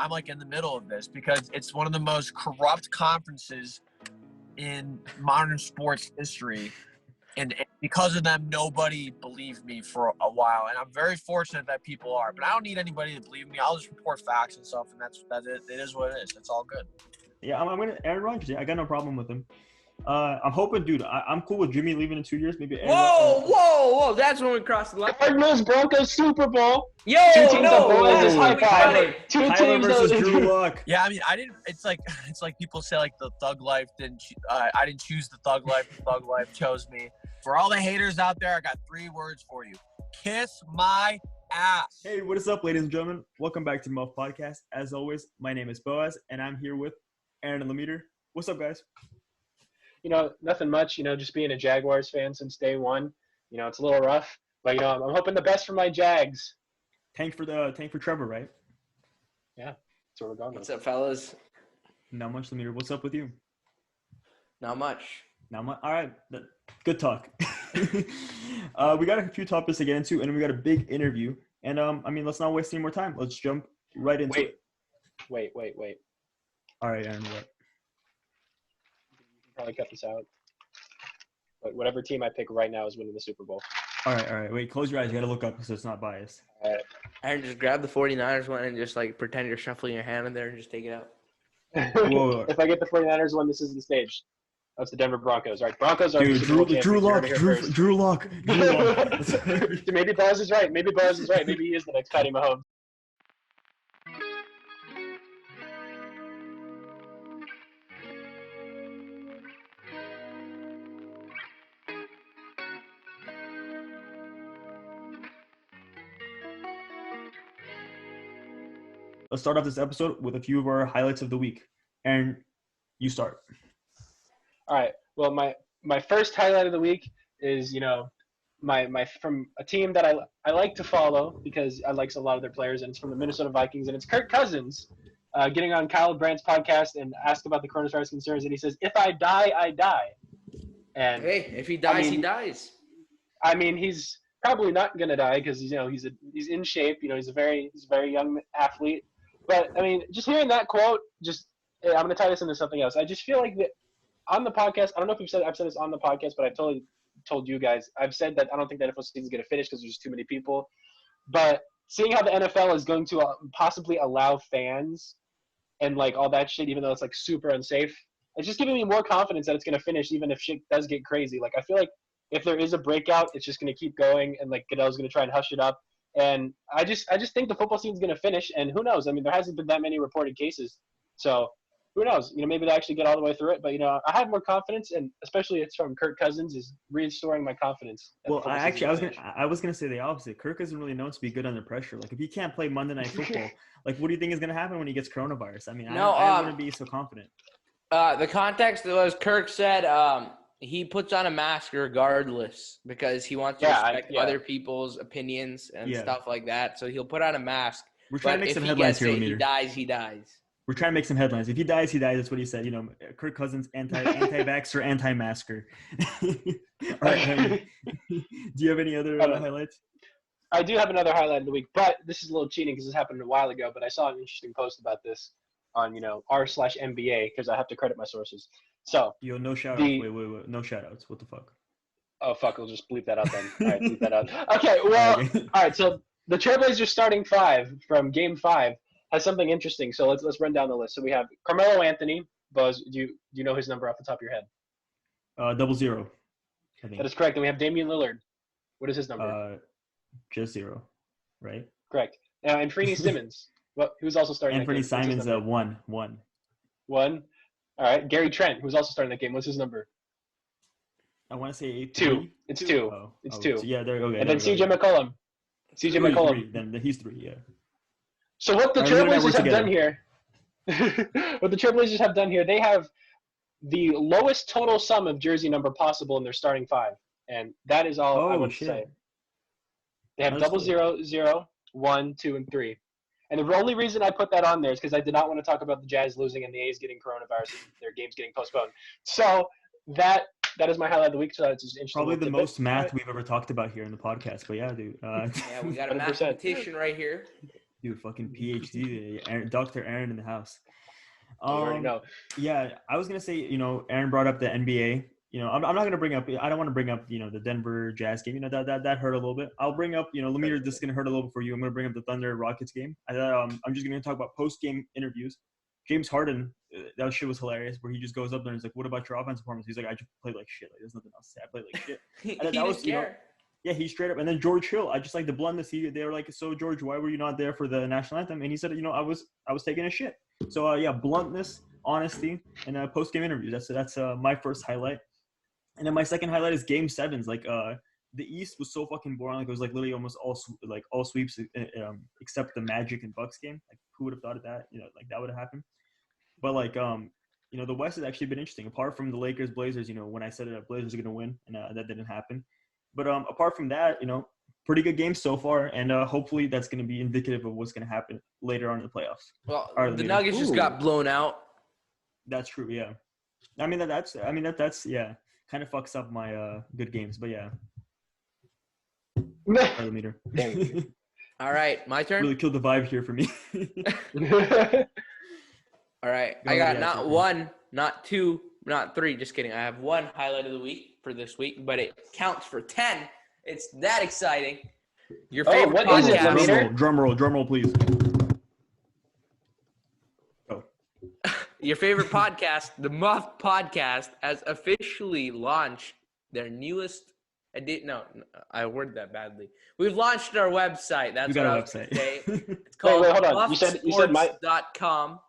I'm like in the middle of this because it's one of the most corrupt conferences in modern sports history. And because of them, nobody believed me for a while. And I'm very fortunate that people are. But I don't need anybody to believe me. I'll just report facts and stuff, and that's it. It is what it is. It's all good. Yeah, I'm going to Aaron Rodgers. I got no problem with him. I'm hoping, dude, I'm cool with Jimmy leaving in 2 years. Maybe. Whoa! That's when we crossed the line. Cardinals Broncos Super Bowl. Yo, Two teams no, that boys is high power. Kyler versus Drew Lock. Yeah, I mean, I didn't. It's like people say like the thug life didn't. I didn't choose the thug life. The thug life chose me. For all the haters out there, I got 3 words for you: kiss my ass. Hey, what is up, ladies and gentlemen? Welcome back to Muffed Podcast. As always, my name is Boaz, and I'm here with Aaron and Lamar. What's up, guys? Nothing much. Just being a Jaguars fan since day one. It's a little rough, but I'm hoping the best for my Jags. Tank for Trevor, right? Yeah, that's where we're going. What's up, fellas? Not much, Lamar. What's up with you? Not much. All right. Good talk. We got a few topics to get into, and we got a big interview. And let's not waste any more time. Let's jump right into it. Wait. All right, Aaron. What? Probably cut this out. But whatever team I pick right now is winning the Super Bowl. All right. Wait, close your eyes. You got to look up so it's not biased. All right. Aaron, just grab the 49ers one and just like pretend you're shuffling your hand in there and just take it out. Whoa. If I get the 49ers one, this is the stage. That's the Denver Broncos. All right, Broncos are Dude, Drew Lock. Maybe Boaz is right. Maybe he is the next Patty Mahomes. Let's start off this episode with a few of our highlights of the week. Aaron, you start. All right. Well, my first highlight of the week is my from a team that I like to follow because I like a lot of their players, and it's from the Minnesota Vikings, and it's Kirk Cousins getting on Kyle Brandt's podcast and asked about the coronavirus concerns, and he says, "If I die, I die." And hey, if he dies, he dies. I mean, he's probably not gonna die because he's in shape. He's a very young athlete. But I mean, just hearing that quote, I'm gonna tie this into something else. I just feel like that on the podcast. I don't know if I've said this on the podcast, but I totally told you guys. I've said that I don't think the NFL season is gonna finish because there's just too many people. But seeing how the NFL is going to possibly allow fans and like all that shit, even though it's like super unsafe, it's just giving me more confidence that it's gonna finish, even if shit does get crazy. Like I feel like if there is a breakout, it's just gonna keep going, and like Goodell's gonna try and hush it up. And I just think the football season's going to finish, and who knows? I mean, there hasn't been that many reported cases, so who knows? Maybe they actually get all the way through it. But I have more confidence, and especially it's from Kirk Cousins is restoring my confidence. Well, I was gonna say the opposite. Kirk isn't really known to be good under pressure. Like if he can't play Monday Night Football, like what do you think is gonna happen when he gets coronavirus? I mean, I wouldn't be so confident. The context was Kirk said he puts on a mask regardless because he wants to respect other people's opinions and stuff like that. So he'll put on a mask. We're trying to make some headlines here. He dies, he dies. We're trying to make some headlines. If he dies, he dies. That's what he said. Kirk Cousins, anti-vaxxer, anti-masker. All right. Do you have any other highlights? I do have another highlight of the week, but this is a little cheating because this happened a while ago. But I saw an interesting post about this on r/MBA because I have to credit my sources. So no shout outs. Wait, no shout outs. What the fuck? Oh fuck, we'll just bleep that out then. All right, bleep that out. Okay, well, all right, so the Trailblazers starting 5 from game 5 has something interesting. So let's run down the list. So we have Carmelo Anthony. Buzz, do you know his number off the top of your head? 00. I think. That is correct. And we have Damian Lillard. What is his number? Just 0, right? Correct. And Anthony Simmons. Who's also starting? Anthony Simons 1. 1. All right, Gary Trent, who's also starting that game. What's his number? I want to say 2. It's 2. Oh, it's 2. So yeah, there. Okay. And then CJ McCollum. CJ McCollum. Then he's 3. Yeah. So what the Trailblazers have done here? What the Trailblazers have done here? They have the lowest total sum of jersey number possible in their starting 5, and that is all I want to say. They have 0, 0, 1, 2, and 3. And the only reason I put that on there is because I did not want to talk about the Jazz losing and the A's getting coronavirus and their games getting postponed. So that is my highlight of the week. So that's just interesting. Probably the most math we've ever talked about here in the podcast. But yeah, dude. Yeah, we got a mathematician right here. Dude, fucking PhD, Dr. Aaron in the house. You already know. Yeah, I was gonna say, Aaron brought up the NBA. I'm not gonna bring up. I don't want to bring up, the Denver Jazz game. That hurt a little bit. I'll bring up, Lemire. This is gonna hurt a little bit for you. I'm gonna bring up the Thunder Rockets game. I'm just gonna talk about post game interviews. James Harden, that shit was hilarious. Where he just goes up there and he's like, "What about your offensive performance?" He's like, "I just played like shit. Like there's nothing else to say. I played like shit." And then he that didn't was, care. yeah, he straight up. And then George Hill, I just like the bluntness. They were like, "So George, why were you not there for the national anthem?" And he said, "I was taking a shit." So yeah, bluntness, honesty, and post game interviews. That's my first highlight. And then my second highlight is Game 7s. Like the East was so fucking boring. Like it was like literally almost all sweeps except the Magic and Bucks game. Like who would have thought of that? Like that would have happened. But like the West has actually been interesting. Apart from the Lakers, Blazers. When I said it, Blazers are gonna win, and that didn't happen. But apart from that, pretty good games so far, and hopefully that's gonna be indicative of what's gonna happen later on in the playoffs. Well, the Nuggets just got blown out. That's true. Yeah. I mean that's yeah. Kind of fucks up my good games, but yeah. Meter. All right, my turn. Really killed the vibe here for me. All right, I got not one, not two, not three. Just kidding. I have one highlight of the week for this week, but it counts for 10. It's that exciting. Your favorite what podcast. is it, Lemire? Drum roll, please. Your favorite podcast, the Muffed Podcast, has officially launched their newest edition. No, I worded that badly. We've launched our website. That's what I was going to say. It's called wait, hold on. You said my muffedsports.com.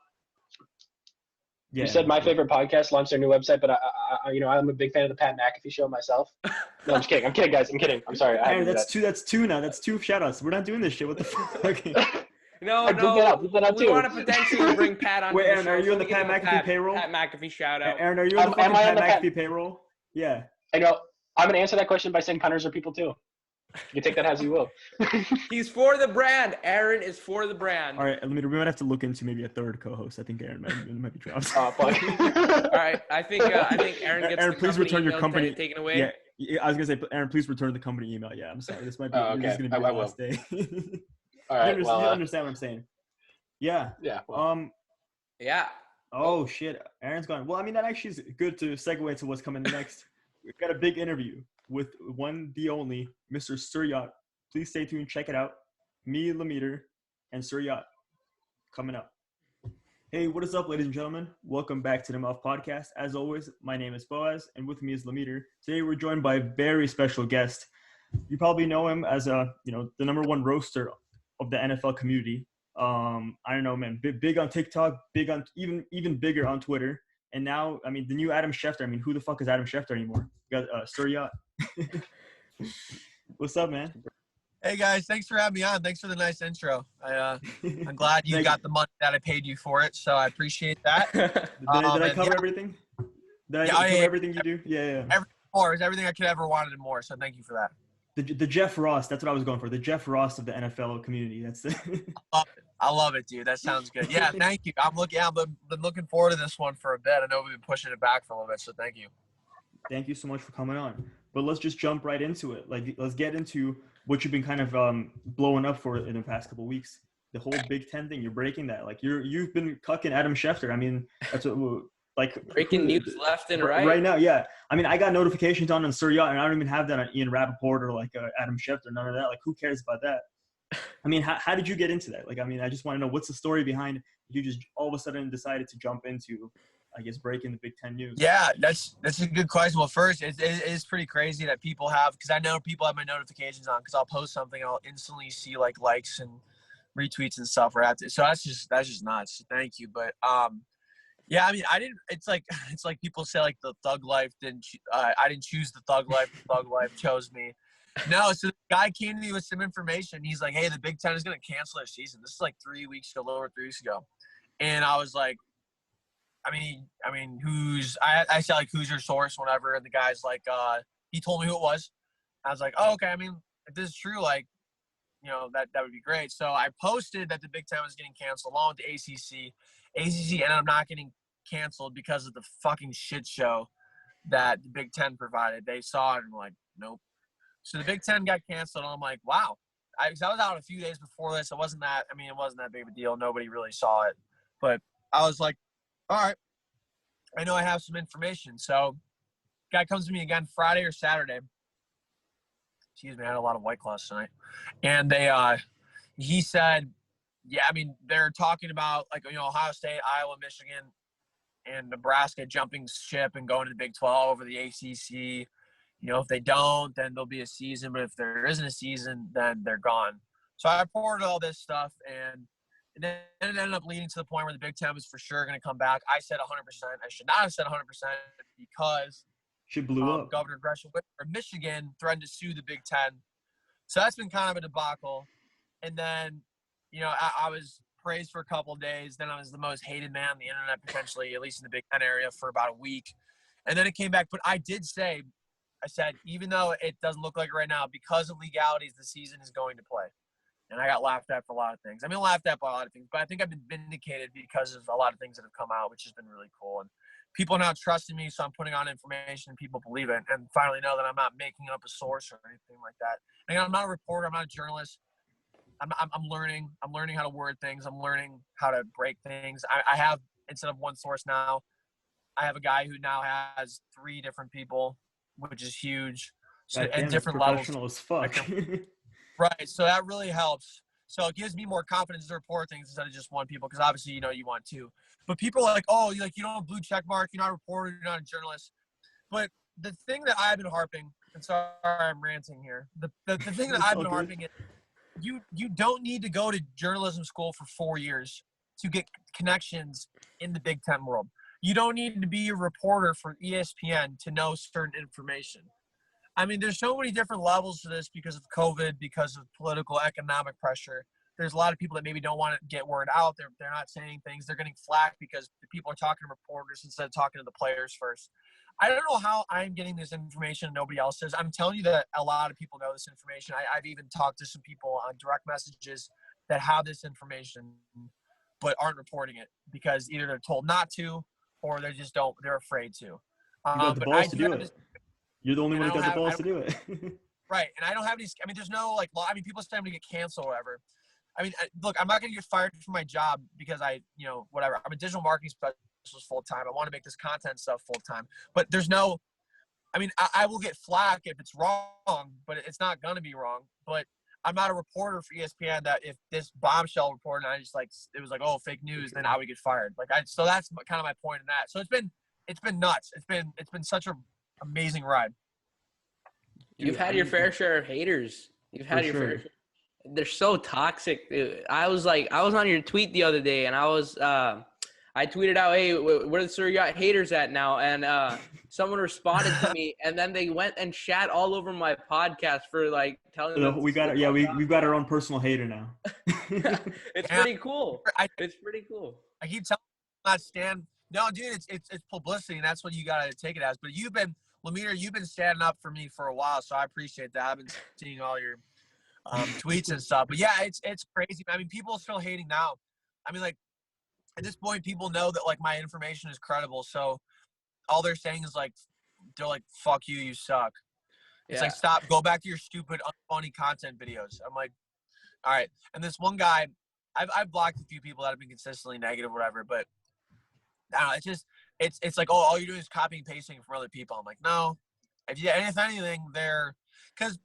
Yeah. You said my favorite podcast launched their new website, but I'm a big fan of the Pat McAfee show myself. No, I'm just kidding. I'm kidding, guys. I'm kidding. I'm sorry. Aaron, that's two now. That's two shout-outs. We're not doing this shit. What the fuck? No. Bleep that out We too. want to potentially bring Pat on. Wait, Aaron, the show, are you so on the we Pat give him McAfee payroll? Pat McAfee shout out. Aaron, are you on the fucking Pat McAfee payroll? Yeah. I know. I'm going to answer that question by saying punters are people too. You can take that as you will. He's for the brand. Aaron is for the brand. All right, we might have to look into maybe a third co-host. I think Aaron might be dropped. Oh, fuck. All right, I think Aaron gets Aaron, the please return your company taken away. Yeah, I was gonna say, Aaron, please return the company email. Yeah, I'm sorry. This might be this is gonna be the last day. All right. You understand what I'm saying? Yeah. Yeah. Well. Yeah. Oh shit, Aaron's gone. Well, I mean that actually is good to segue into what's coming next. We've got a big interview with the only Mr. Sir Yacht. Please stay tuned. Check it out. Me, Lemire, and Sir Yacht coming up. Hey, what is up, ladies and gentlemen? Welcome back to the Muffed Podcast. As always, my name is Boaz, and with me is Lemire. Today, we're joined by a very special guest. You probably know him as the number one roaster of the NFL community. I don't know, man. Big on TikTok, big on even bigger on Twitter. And now, I mean, the new Adam Schefter. I mean, who the fuck is Adam Schefter anymore? You got Sir Yacht. What's up, man? Hey guys, thanks for having me on. Thanks for the nice intro. I'm glad you got the money that I paid you for it, so I appreciate that. Did I cover everything? Did I cover everything you do? Yeah. Everything I could ever wanted and more. So thank you for that. The Jeff Ross. That's what I was going for. The Jeff Ross of the NFL community. That's the. I love it, dude. That sounds good. Yeah, thank you. I've been looking forward to this one for a bit. I know we've been pushing it back for a little bit, so thank you. Thank you so much for coming on. But let's just jump right into it. Like, let's get into what you've been kind of blowing up for in the past couple of weeks. The whole Big Ten thing. You're breaking that. Like, you've been cucking Adam Schefter. I mean, that's what breaking news left and right. Right now, yeah. I mean, I got notifications on Sir Yacht, and I don't even have that on Ian Rappaport or Adam Schefter. None of that. Like, who cares about that? I mean, how did you get into that? Like, I mean, I just want to know what's the story behind you just all of a sudden decided to jump into, I guess, breaking the Big Ten news. Yeah, that's a good question. Well, first, it is pretty crazy that people have, because I know people have my notifications on, because I'll post something and I'll instantly see likes and retweets and stuff. So that's just nuts. Thank you, but yeah, I mean, I didn't. It's like people say the thug life didn't. I didn't choose the thug life. The thug life chose me. No, so the guy came to me with some information. He's like, "Hey, the Big Ten is going to cancel their season." This is 3 weeks ago, a little over 3 weeks ago, and I was like, I mean, I said who's your source, whatever, and the guy's like, he told me who it was. I was like, oh, okay. I mean, if this is true, that would be great. So I posted that the Big Ten was getting canceled along with the ACC. ACC ended up not getting canceled because of the fucking shit show that the Big Ten provided. They saw it and were like, nope. So the Big Ten got canceled, and I'm like, wow. because I was out a few days before this. It wasn't that big of a deal. Nobody really saw it. But I was like, all right, I know I have some information. So guy comes to me again Friday or Saturday. Excuse me, I had a lot of White Claws tonight. And he said, yeah, I mean, they're talking about, like, you know, Ohio State, Iowa, Michigan, and Nebraska jumping ship and going to the Big 12 over the ACC. You know, if they don't, then there'll be a season. But if there isn't a season, then they're gone. So I reported all this stuff, and then it ended up leading to the point where the Big Ten was for sure going to come back. I said 100%. I should not have said 100% because She blew up. Governor Gresham of Michigan threatened to sue the Big Ten. So that's been kind of a debacle. And then, you know, I was praised for a couple of days. Then I was the most hated man on the internet, potentially, at least in the Big Ten area, for about a week. And then it came back. But I did say, I said, even though it doesn't look like it right now, because of legalities, the season is going to play. And I got laughed at for a lot of things. I mean, laughed at by a lot of things, but I think I've been vindicated because of a lot of things that have come out, which has been really cool. And people are now trusting me, so I'm putting on information and people believe it and finally know that I'm not making up a source or anything like that. And I'm not a reporter. I'm not a journalist. I'm learning. I'm learning how to word things. I'm learning how to break things. I have, instead of one source now, I have a guy who now has 3 different people, which is huge. So, God damn, at different levels. professional as fuck. Right. So that really helps. So it gives me more confidence to report things instead of just one people, because obviously, you know, you want 2. But people are like, oh, you don't have a blue check mark, you're not a reporter, you're not a journalist. But the thing that I've been harping, and sorry I'm ranting here, the thing that I've been harping is you don't need to go to journalism school for 4 years to get connections in the Big Ten world. You don't need to be a reporter for ESPN to know certain information. I mean, there's so many different levels to this because of COVID, because of political, economic pressure. There's a lot of people that maybe don't want to get word out. They're not saying things. They're getting flack because the people are talking to reporters instead of talking to the players first. I don't know how I'm getting this information and nobody else is. I'm telling you that a lot of people know this information. I've even talked to some people on direct messages that have this information but aren't reporting it because either they're told not to or they just don't. They're afraid to. You got the balls to do it. You're the only one who got the balls to do it. Right. And I don't have any – I mean, there's no, like, law. I mean, people say I'm going to get canceled or whatever. I mean, look, I'm not going to get fired from my job because whatever. I'm a digital marketing specialist full-time. I want to make this content stuff full-time. But there's no – I mean, I will get flack if it's wrong, but it's not going to be wrong. But I'm not a reporter for ESPN that if this bombshell report and I just, like, it was like, oh, fake news, then I would get fired. So that's kind of my point in that. So it's been nuts. It's been such an amazing ride. You've had your fair share of haters. You've had your fair share. They're so toxic, dude. I was on your tweet the other day, and I tweeted out, hey, where the Sir Yacht haters at now? And someone responded to me, and then they went and shat all over my podcast for, like, telling them. We've got our own personal hater now. It's pretty cool. It's pretty cool. I keep telling you not stand. No, dude, it's publicity, and that's what you got to take it as. But Lamar, you've been standing up for me for a while, so I appreciate that. I've been seeing all your tweets and stuff. But, yeah, it's crazy. I mean, people are still hating now. I mean, like, at this point, people know that, like, my information is credible. So all they're saying is, like, they're like, fuck you, you suck. It's like, stop, go back to your stupid, unfunny content videos. I'm like, all right. And this one guy, I've blocked a few people that have been consistently negative or whatever, but I don't know, it's just, it's like, oh, all you're doing is copying and pasting from other if no. If anything, because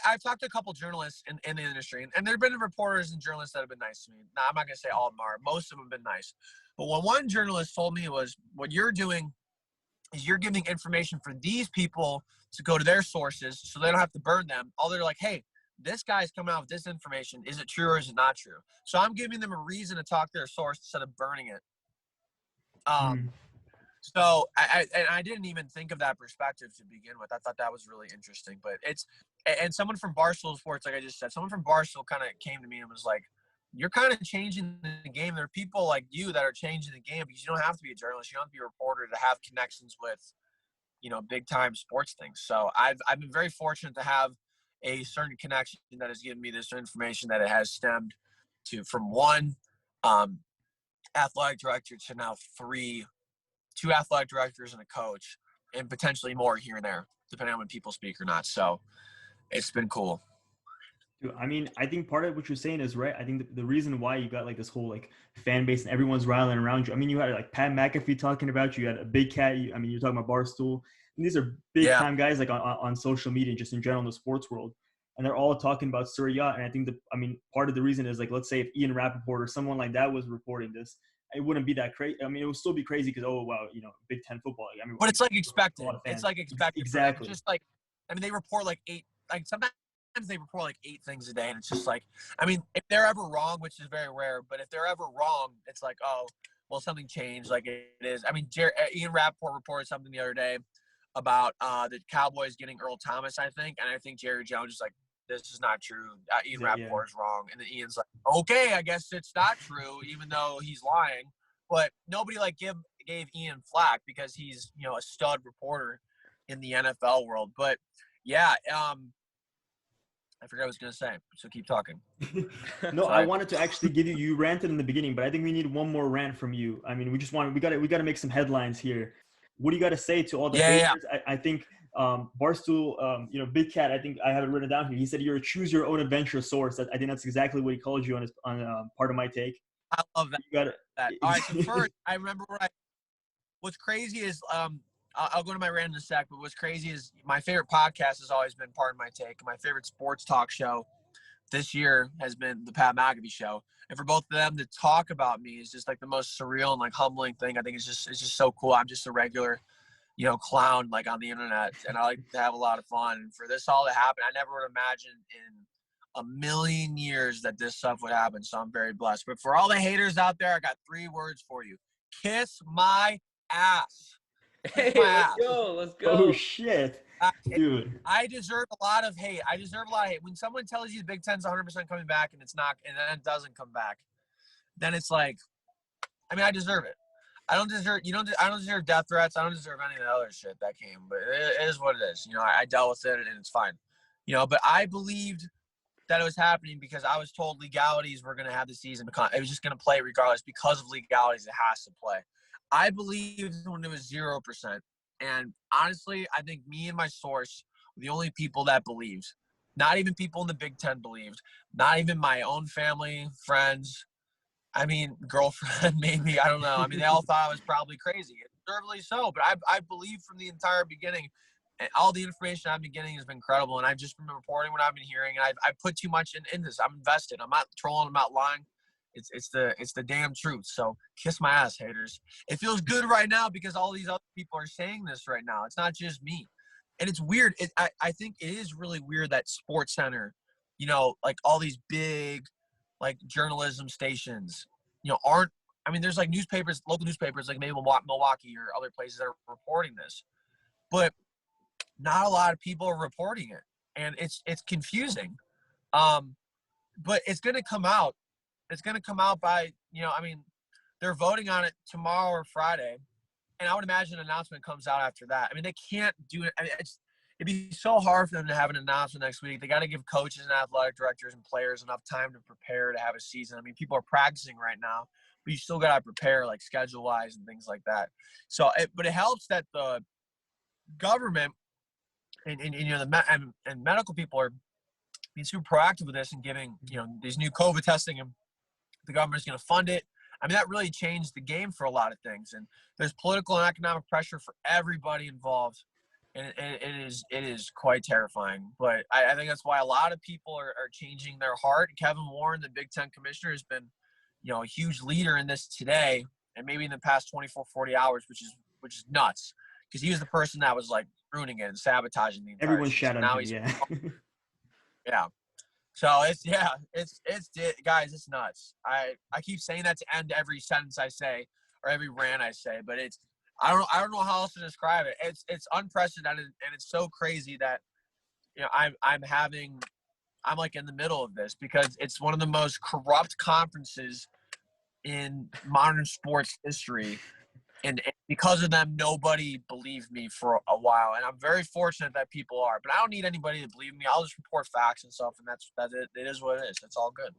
I've talked to a couple journalists in the industry, and there have been reporters and journalists that have been nice to me. Now, I'm not going to say all of them are. Most of them have been nice. But what one journalist told me was, what you're doing is you're giving information for these people to go to their sources so they don't have to burn them. All they're like, hey, this guy's coming out with this information. Is it true or is it not true? So I'm giving them a reason to talk to their source instead of burning it. So I didn't even think of that perspective to begin with. I thought that was really interesting. But and someone from Barstool Sports, like I just said, someone from Barstool kind of came to me and was like, you're kind of changing the game. There are people like you that are changing the game because you don't have to be a journalist. You don't have to be a reporter to have connections with, big time sports things. So I've been very fortunate to have a certain connection that has given me this information that it has stemmed from one athletic director to now two athletic directors and a coach, and potentially more here and there, depending on when people speak or not. So it's been cool. Dude, I mean, I think part of what you're saying is right. I think the reason why you got like this whole like fan base and everyone's rallying around you. I mean, you had like Pat McAfee talking about you. You had a Big Cat. I mean, you're talking about Barstool. And these are big Yeah. time guys like on social media, just in general in the sports world. And they're all talking about Sir Yacht. And I think part of the reason is like, let's say if Ian Rappaport or someone like that was reporting this, it wouldn't be that crazy. I mean, it would still be crazy because, oh, wow, Big Ten football. I mean, But it's like a expected. lot of fans. It's like expected. Exactly. Just like, I mean, they report like 8, like sometimes they report like 8 things a day, and it's just like, I mean, if they're ever wrong, which is very rare, but if they're ever wrong, it's like, oh, well, something changed. Like it is. I mean, Ian Rappaport reported something the other day about the Cowboys getting Earl Thomas, I think, and I think Jerry Jones is like, this is not true. Ian Rappaport is wrong, and then Ian's like, okay, I guess it's not true, even though he's lying. But nobody like gave Ian flack because he's a stud reporter in the NFL world. But yeah, I forgot what I was gonna say. So keep talking. No, I wanted to actually give you ranted in the beginning, but I think we need one more rant from you. I mean, we got to make some headlines here. What do you got to say to all the haters? Yeah. I think Barstool, Big Cat. I think I have it written down here. He said you're a choose your own adventure source. I think that's exactly what he called you on part of my take. I love that. You got it. All right. So first, I remember what's crazy is I'll go to my rant in a sec. But what's crazy is my favorite podcast has always been Part of My Take. My favorite sports talk show this year has been the Pat McAfee show. And for both of them to talk about me is just like the most surreal and like humbling thing. I think it's just so cool. I'm just a regular, clown like on the internet, and I like to have a lot of fun. And for this all to happen, I never would imagine in a million years that this stuff would happen. So I'm very blessed. But for all the haters out there, I got 3 words for you: kiss my ass. Hey, let's go. Oh shit, dude! I deserve a lot of hate. When someone tells you the Big Ten's 100% coming back and it's not, and then it doesn't come back, then it's like, I mean, I deserve it. I don't deserve death threats. I don't deserve any of the other shit that came, but it is what it is. I dealt with it and it's fine. But I believed that it was happening because I was told legalities were going to have the season. It was just going to play regardless because of legalities. It has to play. I believed when it was 0%. And honestly, I think me and my source were the only people that believed. Not even people in the Big Ten believed. Not even my own family, friends. I mean, girlfriend, maybe. I don't know. I mean, they all thought I was probably crazy. Deservedly so. But I believed from the entire beginning. And all the information I've been getting has been incredible. And I've just been reporting what I've been hearing. And I've put too much in this. I'm invested. I'm not trolling. I'm not lying. It's the damn truth. So kiss my ass, haters. It feels good right now because all these other people are saying this right now. It's not just me. And it's weird. I think it is really weird that SportsCenter, like all these big, like journalism stations, aren't. I mean, there's like newspapers, local newspapers, like maybe Milwaukee or other places that are reporting this, but not a lot of people are reporting it, and it's confusing. But it's gonna come out. It's going to come out by, I mean, they're voting on it tomorrow or Friday. And I would imagine an announcement comes out after that. I mean, they can't do it. I mean, it'd be so hard for them to have an announcement next week. They got to give coaches and athletic directors and players enough time to prepare to have a season. I mean, people are practicing right now, but you still got to prepare like schedule-wise and things like that. So, but it helps that the government and and medical people are being super proactive with this and giving, these new COVID testing, and the government's going to fund it. I mean, that really changed the game for a lot of things. And there's political and economic pressure for everybody involved. And it is quite terrifying. But I think that's why a lot of people are changing their heart. Kevin Warren, the Big Ten commissioner, has been, a huge leader in this today and maybe in the past 24, 40 hours, which is nuts. Because he was the person that was, like, ruining it and sabotaging the entire Everyone season. shouted him, yeah. Yeah. So guys, it's nuts. I keep saying that to end every sentence I say or every rant I say, but I don't know how else to describe it. It's unprecedented, and it's so crazy that I'm like in the middle of this because it's one of the most corrupt conferences in modern sports history. And because of them, nobody believed me for a while. And I'm very fortunate that people are. But I don't need anybody to believe me. I'll just report facts and stuff, and that's it. It is what it is. It's all good.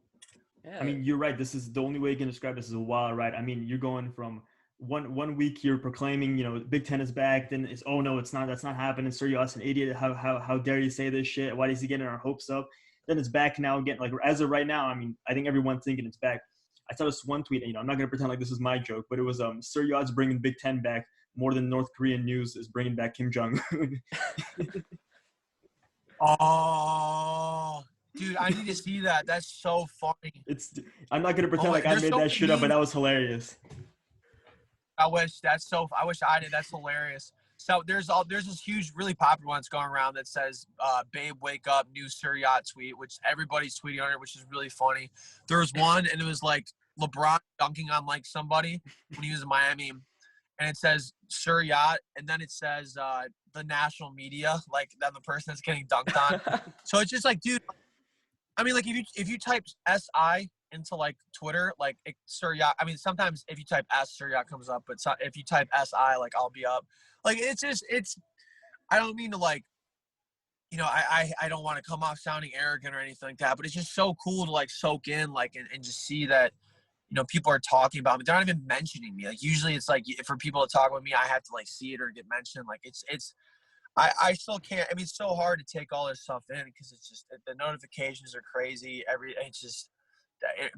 Yeah. I mean, you're right. This is the only way you can describe this as a wild ride. I mean, you're going from one week you're proclaiming, Big Ten is back. Then it's, oh, no, it's not. That's not happening. Sir Yacht's an idiot. How dare you say this shit? Why is he getting our hopes up? then it's back now again. Like as of right now, I mean, I think everyone's thinking it's back. I saw this one tweet, and I'm not gonna pretend like this is my joke, but it was Sir Yacht's bringing Big Ten back more than North Korean news is bringing back Kim Jong. Oh, dude, I need to see that. That's so funny. I'm not gonna pretend like I made that shit up, but that was hilarious. I wish I did. That's hilarious. So there's this huge, really popular one that's going around that says, "Babe, wake up!" New Sir Yacht tweet, which everybody's tweeting on it, which is really funny. There was one, and it was like LeBron dunking on like somebody when he was in Miami, and it says Sir Yacht, and then it says the national media, like then the person that's getting dunked on. So it's just like, dude, I mean, like if you type SI into like Twitter, like Sir Yacht, I mean, sometimes if you type S, Sir Yacht comes up, but if you type SI, like I'll be up. Like it's I don't mean to like, you know, I don't want to come off sounding arrogant or anything like that, but it's just so cool to like soak in, like, and just see that, you know, people are talking about me. They're not even mentioning me. Like usually it's like for people to talk with me, I have to like see it or get mentioned. Like I still can't. I mean, it's so hard to take all this stuff in because it's just the notifications are crazy. It's just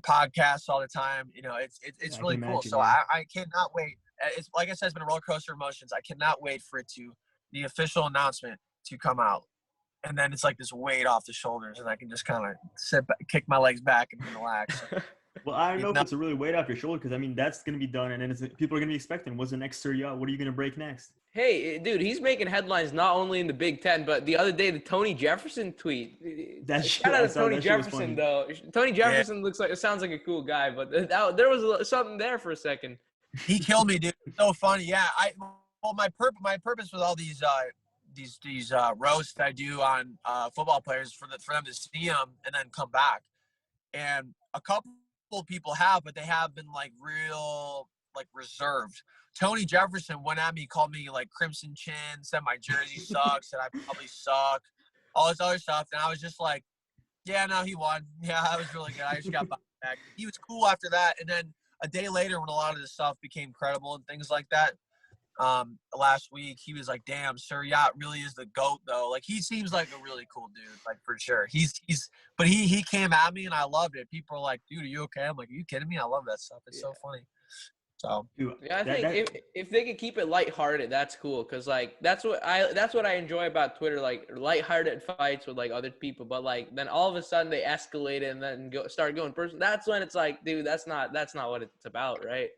podcasts all the time. You know, it's really cool. So I cannot wait. It's like I said, it's been a roller coaster of emotions. I cannot wait for the official announcement to come out, and then it's like this weight off the shoulders, and I can just kind of sit back, kick my legs back, and relax. Well, I don't know if it's a really weight off your shoulder because I mean that's gonna be done, and then people are gonna be expecting what's the next Sir Yacht? What are you gonna break next? Hey, dude, he's making headlines not only in the Big Ten, but the other day the Tony Jefferson tweet. Shout out to Tony Jefferson, though. Tony Jefferson sounds like a cool guy, but there was something there for a second. He killed me, dude. So funny. Yeah, my purpose with all these roasts I do on football players for them to see them and then come back, and a couple people have, but they have been like real like reserved. Tony Jefferson went at me, called me like Crimson Chin, said my jersey sucks, said I probably suck, all this other stuff, and I was just like, yeah, no, he won. Yeah, I was really good. I just got back. He was cool after that, and then a day later, when a lot of this stuff became credible and things like that, last week, he was like, damn, Sir Yacht really is the GOAT, though. Like, he seems like a really cool dude, like, for sure. But he came at me, and I loved it. People are like, dude, are you okay? I'm like, are you kidding me? I love that stuff. It's so funny. So yeah, I think if they could keep it lighthearted, that's cool. Cause like that's what I enjoy about Twitter, like lighthearted fights with like other people. But like then all of a sudden they escalate and then start going personal. That's when it's like, dude, that's not what it's about, right?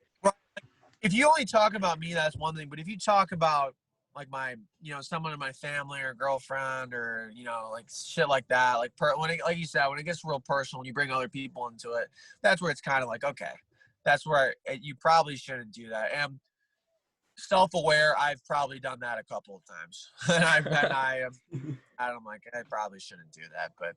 If you only talk about me, that's one thing. But if you talk about like my, you know, someone in my family or girlfriend or, you know, like shit like that, like like you said, when it gets real personal, when you bring other people into it, that's where it's kind of like, okay, that's where you probably shouldn't do that. And self-aware, I've probably done that a couple of times. And I'm like, I probably shouldn't do that. But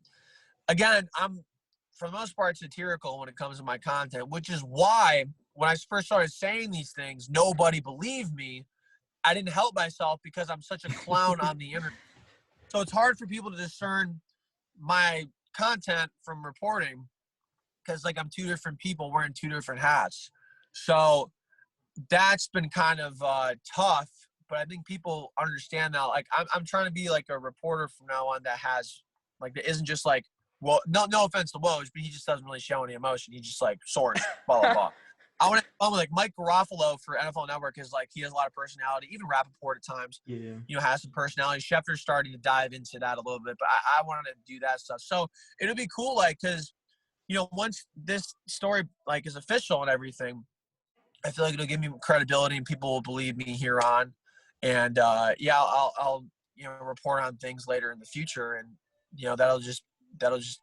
again, I'm for the most part satirical when it comes to my content, which is why when I first started saying these things, nobody believed me. I didn't help myself because I'm such a clown on the internet. So it's hard for people to discern my content from reporting because, like, I'm two different people wearing two different hats. So that's been kind of tough, but I think people understand now. Like, I'm trying to be like a reporter from now on that has, like, that isn't just like, well, no offense to Woj, but he just doesn't really show any emotion. He just, like, soars, blah, blah, blah. I want to like Mike Garofalo for NFL Network is like, he has a lot of personality. Even Rappaport at times, you know, has some personality. Schefter's starting to dive into that a little bit, but I wanted to do that stuff. So it'll be cool, like, because, you know, once this story like is official and everything, I feel like it'll give me credibility and people will believe me here on. And yeah, I'll you know, report on things later in the future, and you know, that'll just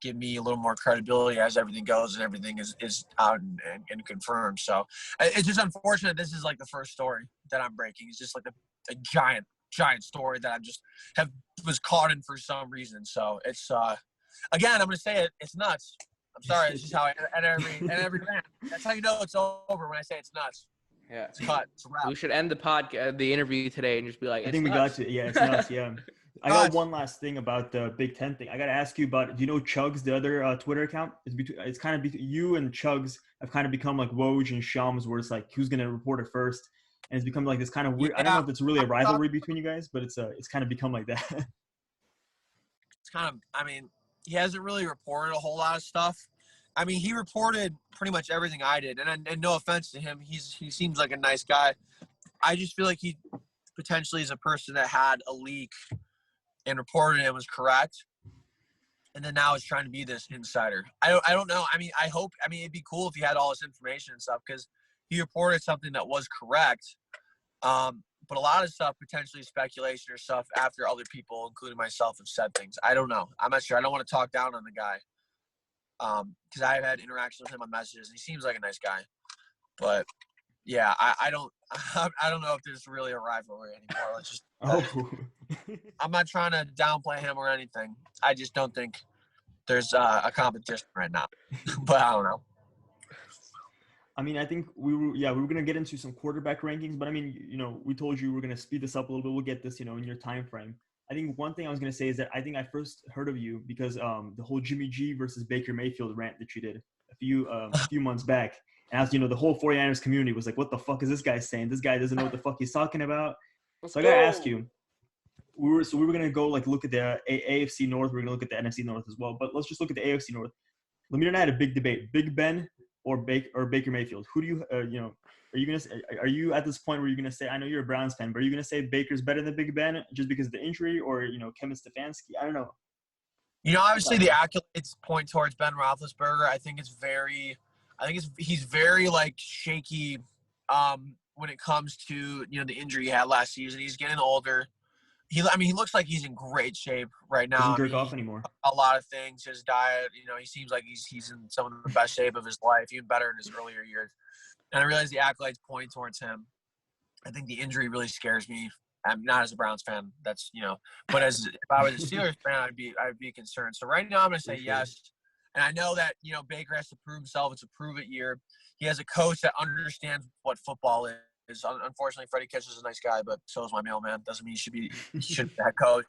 give me a little more credibility as everything goes and everything is out and confirmed. So it's just unfortunate this is like the first story that I'm breaking. It's just like a giant story that I just was caught in for some reason. So it's again, I'm gonna say it. It's nuts. I'm sorry. It's just how I end every rant. That's how you know it's over, when I say it's nuts. Yeah, it's cut. It's a wrap. We should end the interview today and just be like, I think we got to. Yeah, it's nuts. Yeah. I got one last thing about the Big Ten thing. I got to ask you about, do you know Chugs, the other Twitter account? It's kind of you and Chugs have kind of become like Woj and Shams, where it's like, who's going to report it first? And it's become like this kind of weird. Yeah. I don't know if it's really a rivalry between you guys, but it's kind of become like that. It's kind of, I mean, he hasn't really reported a whole lot of stuff. I mean, he reported pretty much everything I did, and no offense to him, he seems like a nice guy. I just feel like he potentially is a person that had a leak and reported it was correct, and then now is trying to be this insider. I don't know. I mean, it'd be cool if he had all this information and stuff because he reported something that was correct. But a lot of stuff potentially speculation or stuff after other people, including myself, have said things. I don't know. I'm not sure. I don't want to talk down on the guy because I've had interactions with him on messages, and he seems like a nice guy. But yeah, I don't know if there's really a rivalry anymore. Let's just. I'm not trying to downplay him or anything. I just don't think there's a competition right now. But I don't know. I mean, I think we were going to get into some quarterback rankings, but I mean, we told you we're going to speed this up a little bit. We'll get this, in your time frame. I think one thing I was going to say is that I think I first heard of you because the whole Jimmy G versus Baker Mayfield rant that you did a few months back. And as the whole 49ers community was like, what the fuck is this guy saying? This guy doesn't know what the fuck he's talking about. So I got to ask you, we were going to go look at the AFC North. We're going to look at the NFC North as well, but let's just look at the AFC North. Lamir and I had a big debate, Big Ben or Baker Mayfield. Who do you, are you at this point where you're going to say, I know you're a Browns fan, but are you going to say Baker's better than Big Ben just because of the injury or, Kevin Stefanski? I don't know. Obviously the accolades point towards Ben Roethlisberger. I think he's very shaky when it comes to, the injury he had last season. He's getting older. He looks like he's in great shape right now. Doesn't jerk off anymore. A lot of things, his diet, he seems like he's in some of the best shape of his life, even better in his earlier years. And I realize the accolades point towards him. I think the injury really scares me. I'm not as a Browns fan. That's, but if I was a Steelers fan, I'd be concerned. So right now I'm going to say yes. And I know that, Baker has to prove himself. It's a prove it year. He has a coach that understands what football is. Unfortunately, Freddie Kitchens is a nice guy, but so is my mailman. Doesn't mean he should be the head coach.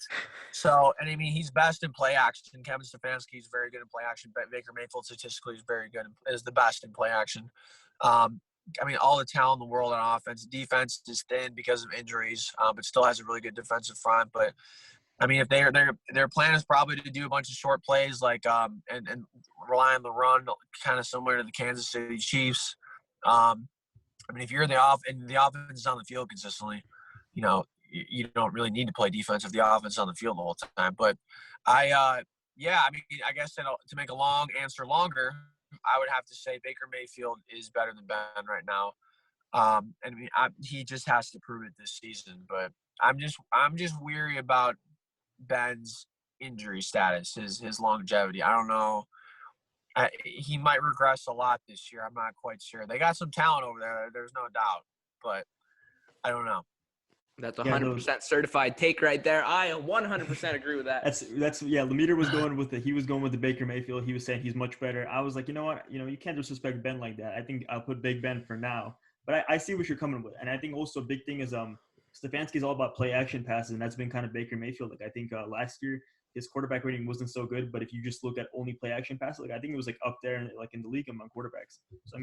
So, and I mean, he's best in play action. Kevin Stefanski is very good in play action. But Baker Mayfield statistically is the best in play action. All the talent in the world on offense. Defense is thin because of injuries, but still has a really good defensive front. But I mean, if their plan is probably to do a bunch of short plays and rely on the run, kind of similar to the Kansas City Chiefs. If you're in the offense is on the field consistently, you don't really need to play defense if the offense is on the field the whole time. But I guess to make a long answer longer, I would have to say Baker Mayfield is better than Ben right now. He just has to prove it this season. But I'm just weary about Ben's injury status, his longevity. I don't know. He might regress a lot this year. I'm not quite sure. They got some talent over there. There's no doubt, but I don't know. That's 100% certified take right there. I 100% agree with that. Lemire was going with he was going with the Baker Mayfield. He was saying he's much better. I was like, you know what? You can't disrespect Ben like that. I think I'll put Big Ben for now. But I see what you're coming with. And I think also a big thing is Stefanski's all about play action passes, and that's been kind of Baker Mayfield. I think last year his quarterback rating wasn't so good, but if you just look at only play action passes, I think it was up there in the league among quarterbacks. So I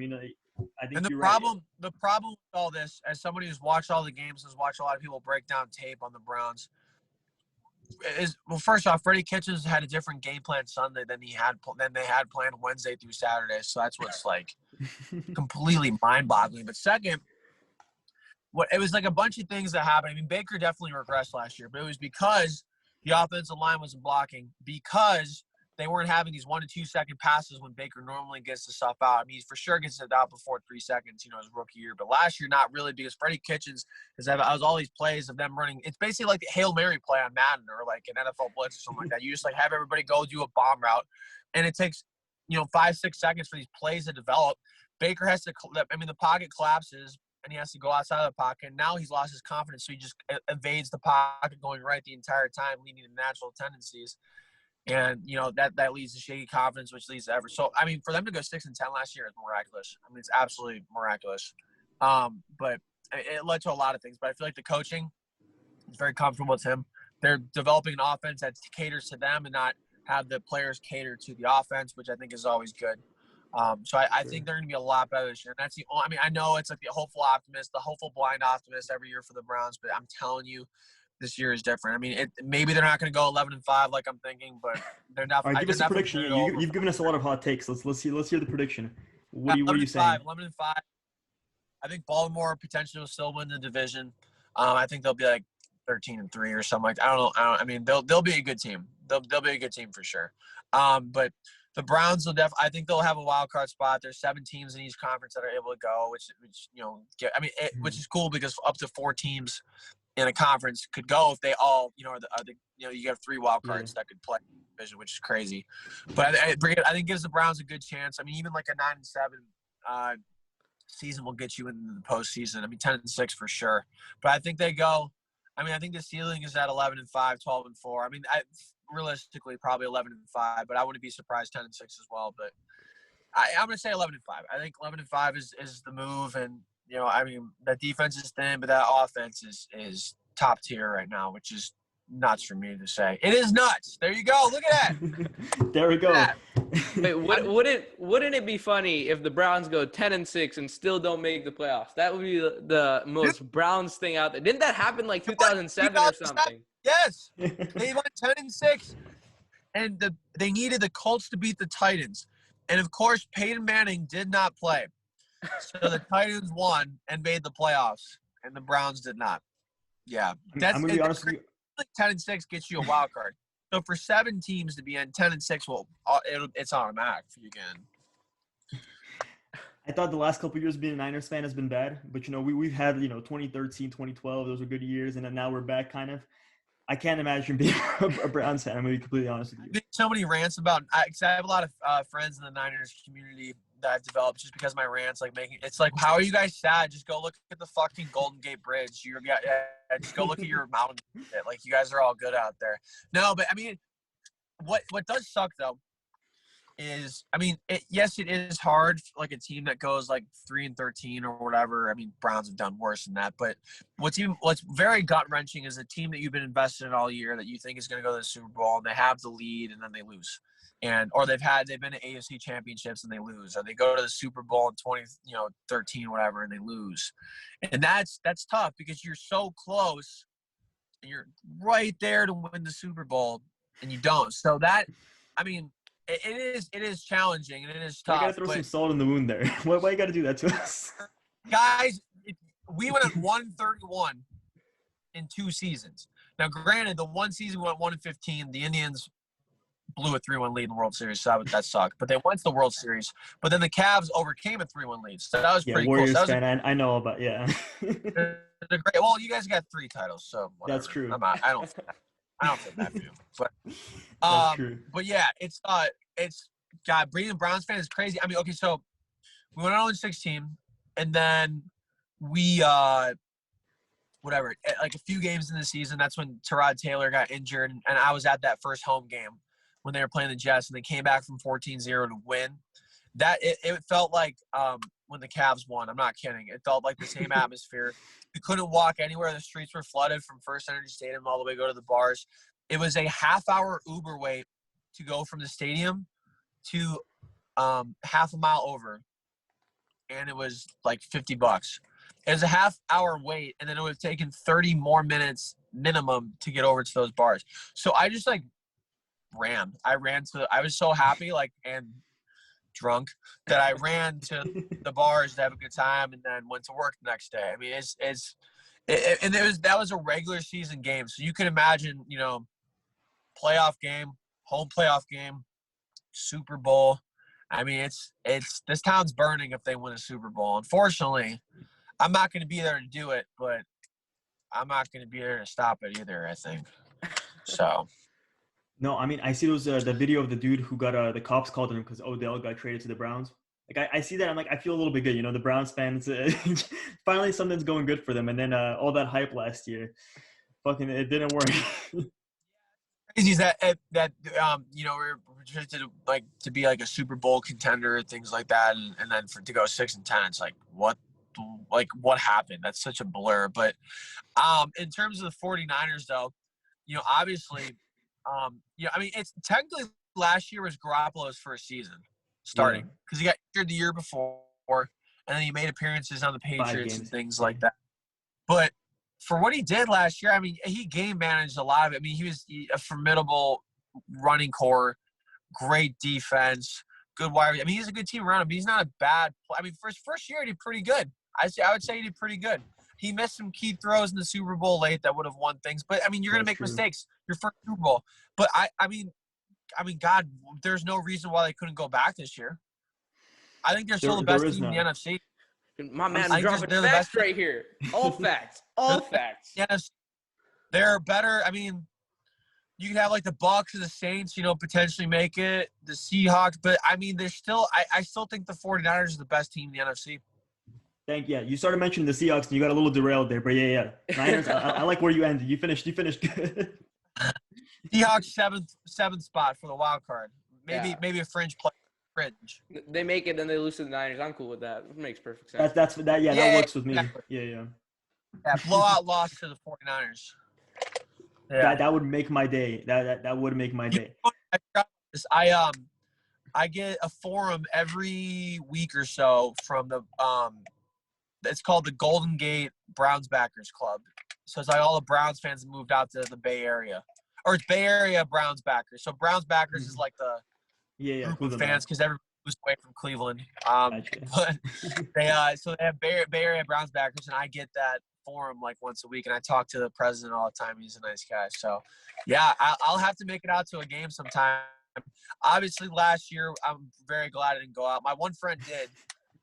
think and the problem with all this, as somebody who's watched all the games, has watched a lot of people break down tape on the Browns, is first off, Freddie Kitchens had a different game plan Sunday than they had planned Wednesday through Saturday. So that's what's completely mind-boggling. But second, it was a bunch of things that happened. Baker definitely regressed last year, but it was because the offensive line wasn't blocking, because they weren't having these 1 to 2 second passes when Baker normally gets the stuff out. He for sure gets it out before 3 seconds, his rookie year. But last year, not really, because Freddie Kitchens has all these plays of them running. It's basically like the Hail Mary play on Madden or an NFL blitz or something like that. You just have everybody go do a bomb route, and it takes 5-6 seconds for these plays to develop. Baker has to. The pocket collapses, and he has to go outside of the pocket. And now he's lost his confidence, so he just evades the pocket going right the entire time, leading to natural tendencies. And, that leads to shaky confidence, which leads to ever. So, for them to go 6-10 last year is miraculous. It's absolutely miraculous. But it led to a lot of things. But I feel like the coaching is very comfortable with him. They're developing an offense that caters to them and not have the players cater to the offense, which I think is always good. So I think they're going to be a lot better this year. And that's I know it's the hopeful optimist, the hopeful blind optimist every year for the Browns, but I'm telling you, this year is different. I mean, maybe they're not going to go 11-5 like I'm thinking, but they're not. All right, give us a prediction. You've given us a lot of hot takes. Let's hear the prediction. What are you saying? 11-5. I think Baltimore potentially will still win the division. I think they'll be like 13-3 or something like that. I don't know. I mean, they'll be a good team. They'll be a good team for sure. But the Browns will I think they'll have a wild card spot. There's 7 teams in each conference that are able to go, which which is cool because up to 4 teams in a conference could go if they all, you have 3 wild cards that could play division, which is crazy. But I think it gives the Browns a good chance. I mean, even like a 9-7 season will get you into the postseason. I mean, 10-6 for sure. But I think they go. I mean, I think the ceiling is at 11-5, 12-4. I mean, realistically probably 11-5, but I wouldn't be surprised 10-6 as well. But I'm going to say 11-5. I think 11-5 is the move, and I mean, that defense is thin, but that offense is top tier right now, which is nuts for me to say. It is nuts. There you go. Look at that. There we go. Wait, wouldn't it be funny if the Browns go 10-6 and still don't make the playoffs? That would be the most Browns thing out there. Didn't that happen like 2007 or something? Yes. They went 10-6, and they needed the Colts to beat the Titans. And of course, Peyton Manning did not play. So the Titans won and made the playoffs, and the Browns did not. Yeah. I'm going to be honest with you. 10-6 gets you a wild card. So for 7 teams to be in 10-6, well, it's automatic for you again. I thought the last couple of years being a Niners fan has been bad, but we've had 2013, 2012, those were good years, and then now we're back kind of. I can't imagine being a Browns fan. I'm going to be completely honest with you. There's so many rants about because I have a lot of friends in the Niners community that I've developed just because of my rants, it's like, how are you guys sad? Just go look at the fucking Golden Gate Bridge. Just go look at your mountain. Like, you guys are all good out there. No, but I mean, what does suck though is, I mean, yes, it is hard, like a team that goes like 3-13 or whatever. I mean, Browns have done worse than that. But what's very gut wrenching is a team that you've been invested in all year that you think is going to go to the Super Bowl, and they have the lead and then they lose. Or they've been to AFC championships and they lose, or they go to the Super Bowl in 2013, whatever, and they lose. And that's tough because you're so close and you're right there to win the Super Bowl and you don't. So that, I mean, it is challenging and it is tough. You gotta throw some salt in the wound there. Why you gotta do that to us? Guys, we went at 131 in 2 seasons. Now, granted, the one season we went 1-15. The Indians blew a 3-1 lead in the World Series, so that sucked. But they went to the World Series. But then the Cavs overcame a 3-1 lead, so that was pretty Warriors cool. fan, I know about, yeah. Well, you guys got 3 titles, so whatever. That's true. I don't feel bad for you. But, that's true. But yeah, it's God, being a Browns fan is crazy. I mean, okay, so we went 0-16, and then we whatever, like a few games in the season, that's when Tyrod Taylor got injured, and I was at that first home game when they were playing the Jets, and they came back from 14-0 to win. That it felt like when the Cavs won. I'm not kidding. It felt like the same atmosphere. You couldn't walk anywhere. The streets were flooded from First Energy Stadium all the way to go to the bars. It was a half-hour Uber wait to go from the stadium to half a mile over, and it was like $50. It was a half-hour wait, and then it would have taken 30 more minutes minimum to get over to those bars. So I just ran. I was so happy, and drunk, that I ran to the bars to have a good time, and then went to work the next day. I mean, that was a regular season game, so you can imagine, playoff game, home playoff game, Super Bowl. I mean, it's this town's burning if they win a Super Bowl. Unfortunately, I'm not going to be there to do it, but I'm not going to be there to stop it either, I think. So. No, I mean, I see the video of the dude who got the cops called on him because Odell got traded to the Browns. I see that. I'm I feel a little bit good. The Browns fans, finally something's going good for them. And then all that hype last year, fucking, it didn't work. Crazy is that we're projected to be like a Super Bowl contender, things like that, and then to go 6-10, it's what happened? That's such a blur. But in terms of the 49ers, though, obviously. I mean, it's technically last year was Garoppolo's first season starting because he got injured the year before, and then he made appearances on the Patriots and things like that. But for what he did last year, I mean, he game managed a lot of it. I mean, he was a formidable running core, great defense, good wide. I mean, he's a good team around him, but he's not a bad – I mean, for his first year, he did pretty good. I would say he did pretty good. He missed some key throws in the Super Bowl late that would have won things. But, I mean, you're going to make mistakes. Your first Super Bowl. But, I mean, God, there's no reason why they couldn't go back this year. I think they're still the best team in the NFC. My man, dropping facts right here. All facts. All facts. Yes, they're better. I mean, you could have like the Bucs and the Saints, potentially make it. The Seahawks, but I mean, they're still. I still think the 49ers are the best team in the NFC. You started mentioning the Seahawks, and you got a little derailed there, but yeah. Niners. I like where you ended. You finished good. Seahawks seventh spot for the wild card. Maybe a fringe play. Fringe. They make it, then they lose to the Niners. I'm cool with that. It makes perfect sense. That works with me. Exactly. Yeah. Yeah, blowout loss to the 49ers. Yeah. That would make my day. That would make my day. I get a forum every week or so from the it's called the Golden Gate Browns Backers Club. So it's like all the Browns fans have moved out to the Bay Area. Or it's Bay Area Browns Backers. So Browns Backers is like the group of fans because everybody was away from Cleveland. But they have Bay Area Browns backers, and I get that forum like once a week, and I talk to the president all the time. He's a nice guy. So, yeah, I'll have to make it out to a game sometime. Obviously, last year I'm very glad I didn't go out. My one friend did,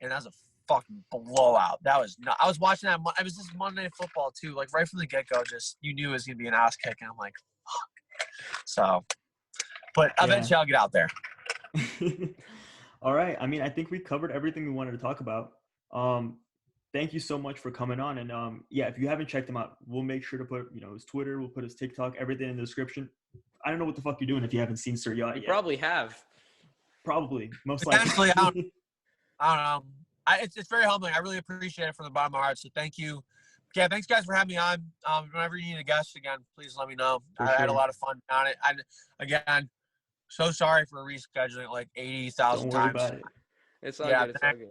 and that was a fucking blowout. That was not. I was watching that. It was just Monday Night Football too. Like right from the get go, just you knew it was gonna be an ass kick, and I'm like, fuck. So, but eventually I'll get out there. All right. I mean, I think we covered everything we wanted to talk about. Thank you so much for coming on. And if you haven't checked him out, we'll make sure to put, his Twitter, we'll put his TikTok, everything in the description. I don't know what the fuck you're doing if you haven't seen Sir Yacht yet. You probably have. Probably. Most likely. Actually, I don't know. It's very humbling. I really appreciate it from the bottom of my heart. So thank you. Yeah, thanks guys for having me on. Whenever you need a guest again, please let me know. I had a lot of fun on it. Again, so sorry for rescheduling like 80,000 times. Don't worry about it. It's all good. It's all good.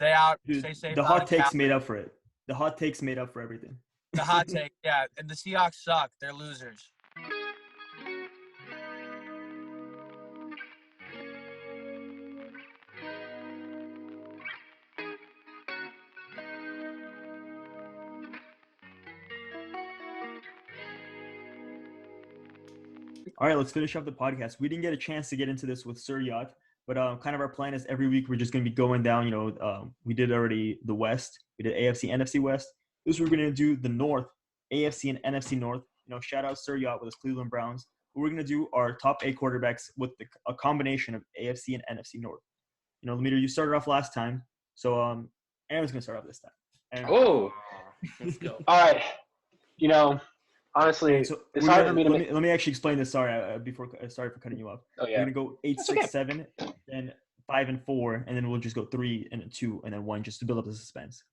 Stay out. Dude, stay safe. The hot takes made up for it. The hot takes made up for everything. The hot take, yeah. And the Seahawks suck. They're losers. All right, let's finish up the podcast. We didn't get a chance to get into this with Sir Yacht, but kind of our plan is every week we're just going to be going down. We did already the West. We did AFC, NFC West. This week we're going to do the North, AFC and NFC North. Shout out Sir Yacht with his Cleveland Browns. But we're going to do our top 8 quarterbacks with a combination of AFC and NFC North. Lamar, you started off last time, so Aaron's going to start off this time. Aaron. Oh, let's go. All right. Honestly, so it's hard for me to let me actually explain this. Sorry, sorry for cutting you off. Oh, yeah. We're gonna go 8, 6, 7, then 5 and 4, and then we'll just go 3 and 2, and then 1, just to build up the suspense.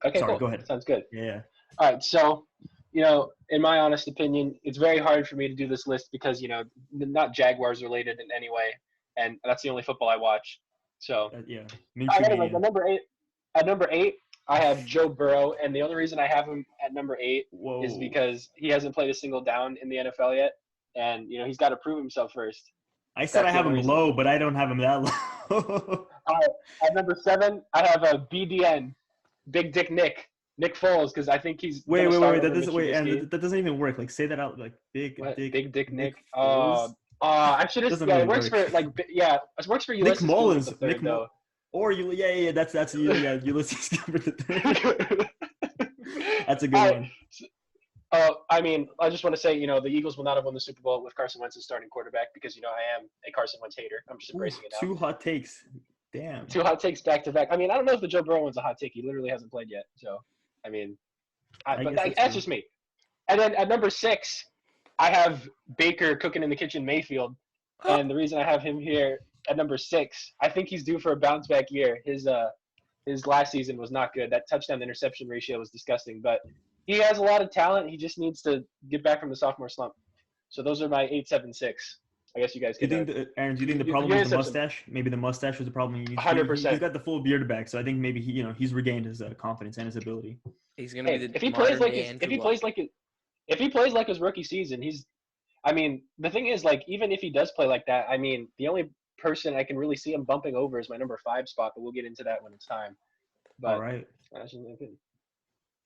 Okay, sorry, cool. Go ahead. Sounds good. Yeah. All right, so in my honest opinion, it's very hard for me to do this list because not Jaguars related in any way, and that's the only football I watch. So Anyway, at number 8. I have Joe Burrow, and the only reason I have him at number 8 is because he hasn't played a single down in the NFL yet, and he's got to prove himself first. I said I have him low, but I don't have him that low. At number 7, I have a BDN, Big Dick Nick Foles, because I think he's wait. That doesn't even work. Like say that out, like Big Dick Nick. I should have. Yeah, it works for it works for you. Nick Mullins. Or that's Ulysses Gilbert III. That's a good one. I mean, I just want to say, the Eagles will not have won the Super Bowl with Carson Wentz as starting quarterback because, I am a Carson Wentz hater. I'm just embracing it now. 2 hot takes. Damn. 2 hot takes back to back. I mean, I don't know if the Joe Burrow one's a hot take. He literally hasn't played yet. So, I mean, that's just me. And then at number 6, I have Baker cooking in the kitchen Mayfield. And the reason I have him here at number 6, I think he's due for a bounce back year. His last season was not good. That touchdown to interception ratio was disgusting. But he has a lot of talent. He just needs to get back from the sophomore slump. So those are my 8, 7, 6. I guess you guys Do can. you think, Aaron? Do you think the you- problem you was the guys have some- mustache? Maybe the mustache was the problem. 100%. He's got the full beard back, so I think maybe he's regained his confidence and his ability. He's gonna be Hey, the if he plays like modern-day if he Andrew plays like it, if he plays like his rookie season, he's. I mean, the thing is, like, even if he does play like that, I mean, the only person I can really see him bumping over is my number 5 spot, but we'll get into that when it's time. But All right. that's just my opinion.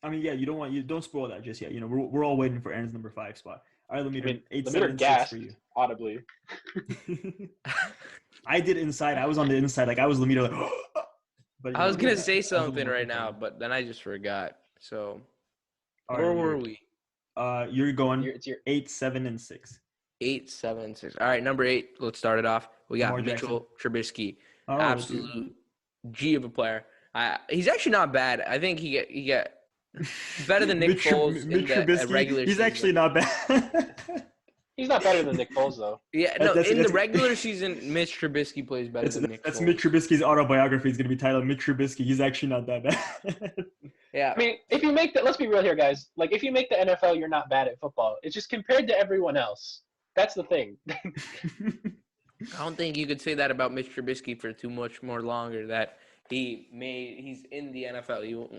I mean, yeah, you don't spoil that just yet. We're all waiting for Aaron's number 5 spot. All right, Lemeter, I mean, 8, Lemeter 7, 6 gasped for you. audibly. I did inside. I was on the inside. Like I was Lemeter. Like, but I was gonna say I was a little something more right now, controlled. but then I just forgot. So All where right, were Lemeter. we? You're going It's your 8, 7, and 6. 8, 7, 6. All right, number 8. Let's start it off. We got Lamar Mitchell Trubisky, Oh, absolute G of a player. He's actually not bad. I think he get better than Nick Foles in the regular He's season. actually not bad. He's not better than Nick Foles though. Yeah, no. That's- In the that's- regular season, Mitch Trubisky plays better than Nick That's Foles. Mitch Trubisky's autobiography. He's gonna be titled Mitch Trubisky. He's actually not that bad. Yeah, I mean, if you make that, let's be real here, guys. Like, if you make the NFL, you're not bad at football. It's just compared to everyone else. That's the thing. I don't think you could say that about Mitch Trubisky for too much more longer. That he's in the NFL.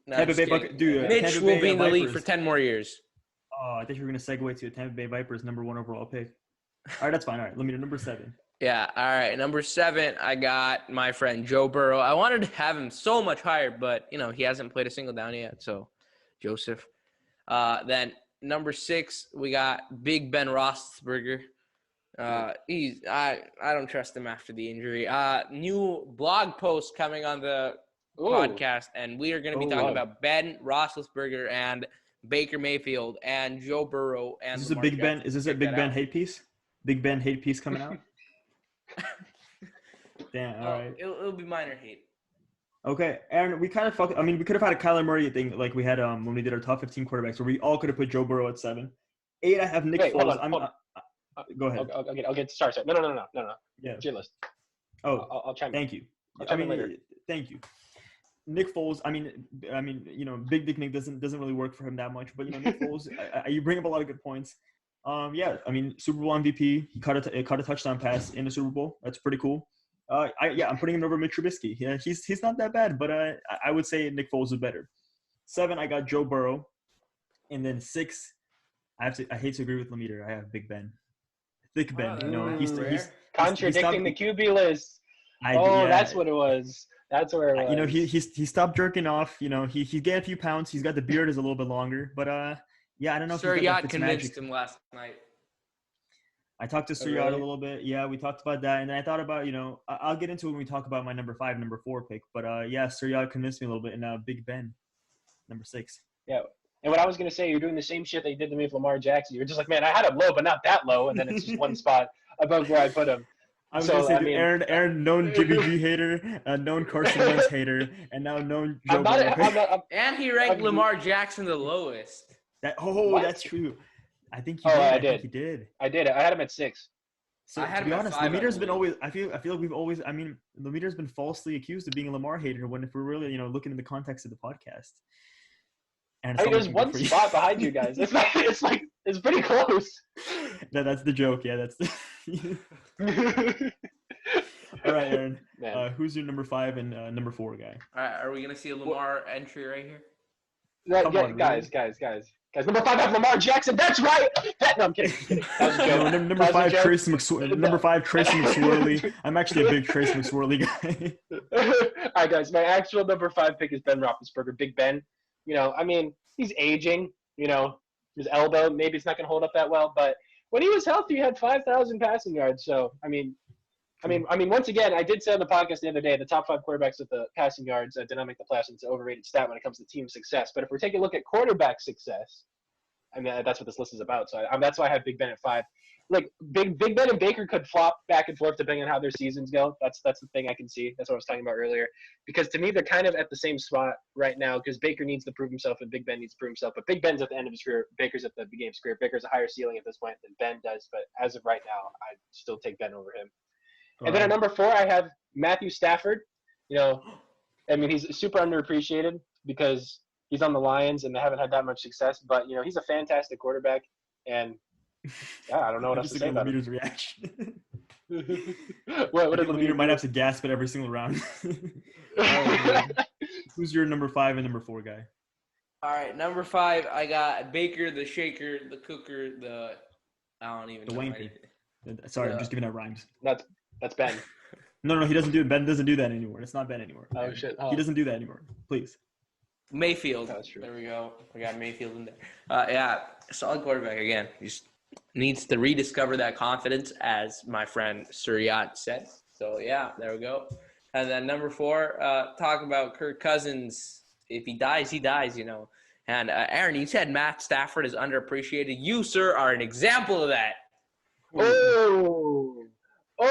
No, Tampa just Bay kidding. Buc- dude, Mitch Tampa will Bay be in the league Vipers. for 10 more years. Oh, I thought you were gonna segue to Tampa Bay Vipers number 1 overall pick. All right, that's fine. All right, let me know number 7. Yeah, all right. Number 7, I got my friend Joe Burrow. I wanted to have him so much higher, but, he hasn't played a single down yet, so Joseph. Then number 6, we got Big Ben Roethlisberger. I don't trust him after the injury. New blog post coming on the Ooh. podcast, and we are going to be talking wow. about Ben Roethlisberger and Baker Mayfield and Joe Burrow and Is this a Lamar Big Ben? Jackson. Is this a Check Big that Ben out. hate piece? Big Ben hate piece coming out? Damn. All Oh, right. it'll be minor hate. Okay, Aaron, we kind of fucked. I mean, we could have had a Kyler Murray thing like we had when we did our top 15 quarterbacks, where we all could have put Joe Burrow at 7. 8, I have Nick Wait, hold Foles. on, hold Go ahead. I'll get sorry. No. Yeah. It's your list. Oh, I'll chime in. thank you. I'll chime in later. Thank you. Nick Foles. I mean, Big Dick Nick doesn't really work for him that much. But Nick Foles, you bring up a lot of good points. Yeah, I mean, Super Bowl MVP. He caught a touchdown pass in the Super Bowl. That's pretty cool. I'm putting him over Mitch Trubisky. Yeah, he's not that bad, but I would say Nick Foles is better. 7, I got Joe Burrow, and then 6, I hate to agree with Lemeter. I have Big Ben, Thick Ben. He's Contradicting the QB list. That's what it was. That's where it was. He stopped jerking off. He gained a few pounds. He's got the beard is a little bit longer, but I don't know. Sir if Yacht convinced him last night. I talked to Sir Yacht a little bit. Yeah, we talked about that, and then I thought about I'll get into it when we talk about my number 5, number 4 pick. But Sir Yacht convinced me a little bit, and Big Ben, number 6. Yeah. And what I was gonna say, you're doing the same shit that you did to me with Lamar Jackson. You're just like, man, I had him low, but not that low, and then it's just one spot above where I put him. I was gonna say, Aaron, known Jimmy G hater, known Carson Wentz hater, and now known Joe Burrow. And he ranked Lamar Jackson the lowest. That's true. I think he did. I I did. think he did. I did. I had him at 6. So I had to be him at honest, 5, I Lemeter's been believe. always. I feel like we've always. I mean, Lemeter's been falsely accused of being a Lamar hater when if we're really looking in the context of the podcast. And I mean, there's one spot behind you guys. It's not. It's like it's pretty close. That's the joke. Yeah, that's. All right, Aaron. Who's your number 5 and number 4 guy? All right, are we gonna see a Lamar entry right here? Come on, guys. Number 5, I have Lamar Jackson. That's right. No, I'm kidding. That was a joke. No, number 5, Tracy McSorley. I'm actually a big Tracy McSorley guy. All right, guys. My actual number 5 pick is Ben Roethlisberger. Big Ben. I mean, he's aging. His elbow, maybe it's not going to hold up that well. But when he was healthy, he had 5,000 passing yards. So, I mean, once again, I did say on the podcast the other day, the top 5 quarterbacks with the passing yards did not make the playoffs. It's an overrated stat when it comes to team success. But if we're taking a look at quarterback success, I mean, that's what this list is about. So that's why I have Big Ben at 5. Like Big Ben and Baker could flop back and forth depending on how their seasons go. That's the thing I can see. That's what I was talking about earlier. Because to me, they're kind of at the same spot right now. Because Baker needs to prove himself and Big Ben needs to prove himself. But Big Ben's at the end of his career. Baker's at the beginning of his career. Baker's a higher ceiling at this point than Ben does. But as of right now, I still take Ben over him. And then at number 4, I have Matthew Stafford. I mean, he's super underappreciated because he's on the Lions and they haven't had that much success. But, he's a fantastic quarterback. And Yeah, I don't know what else to say about Leader's reaction. what did Leader might have to gasp at every single round. Who's your number 5 and number 4 guy? All right, number 5, I got Baker, the Shaker, the Cooker, I don't even know. Wanker. Sorry, I'm just giving out rhymes. That's Ben. No, he doesn't do it. Ben doesn't do that anymore. It's not Ben anymore. Oh, shit. Oh. He doesn't do that anymore. Please. Mayfield. That's true. There we go. We got Mayfield in there. Yeah, solid quarterback again. He just needs to rediscover that confidence, as my friend Sir Yacht said. So, yeah, there we go. And then number 4, talk about Kirk Cousins. If he dies, he dies, you know. And Aaron, you said Matt Stafford is underappreciated. You, sir, are an example of that. Oh,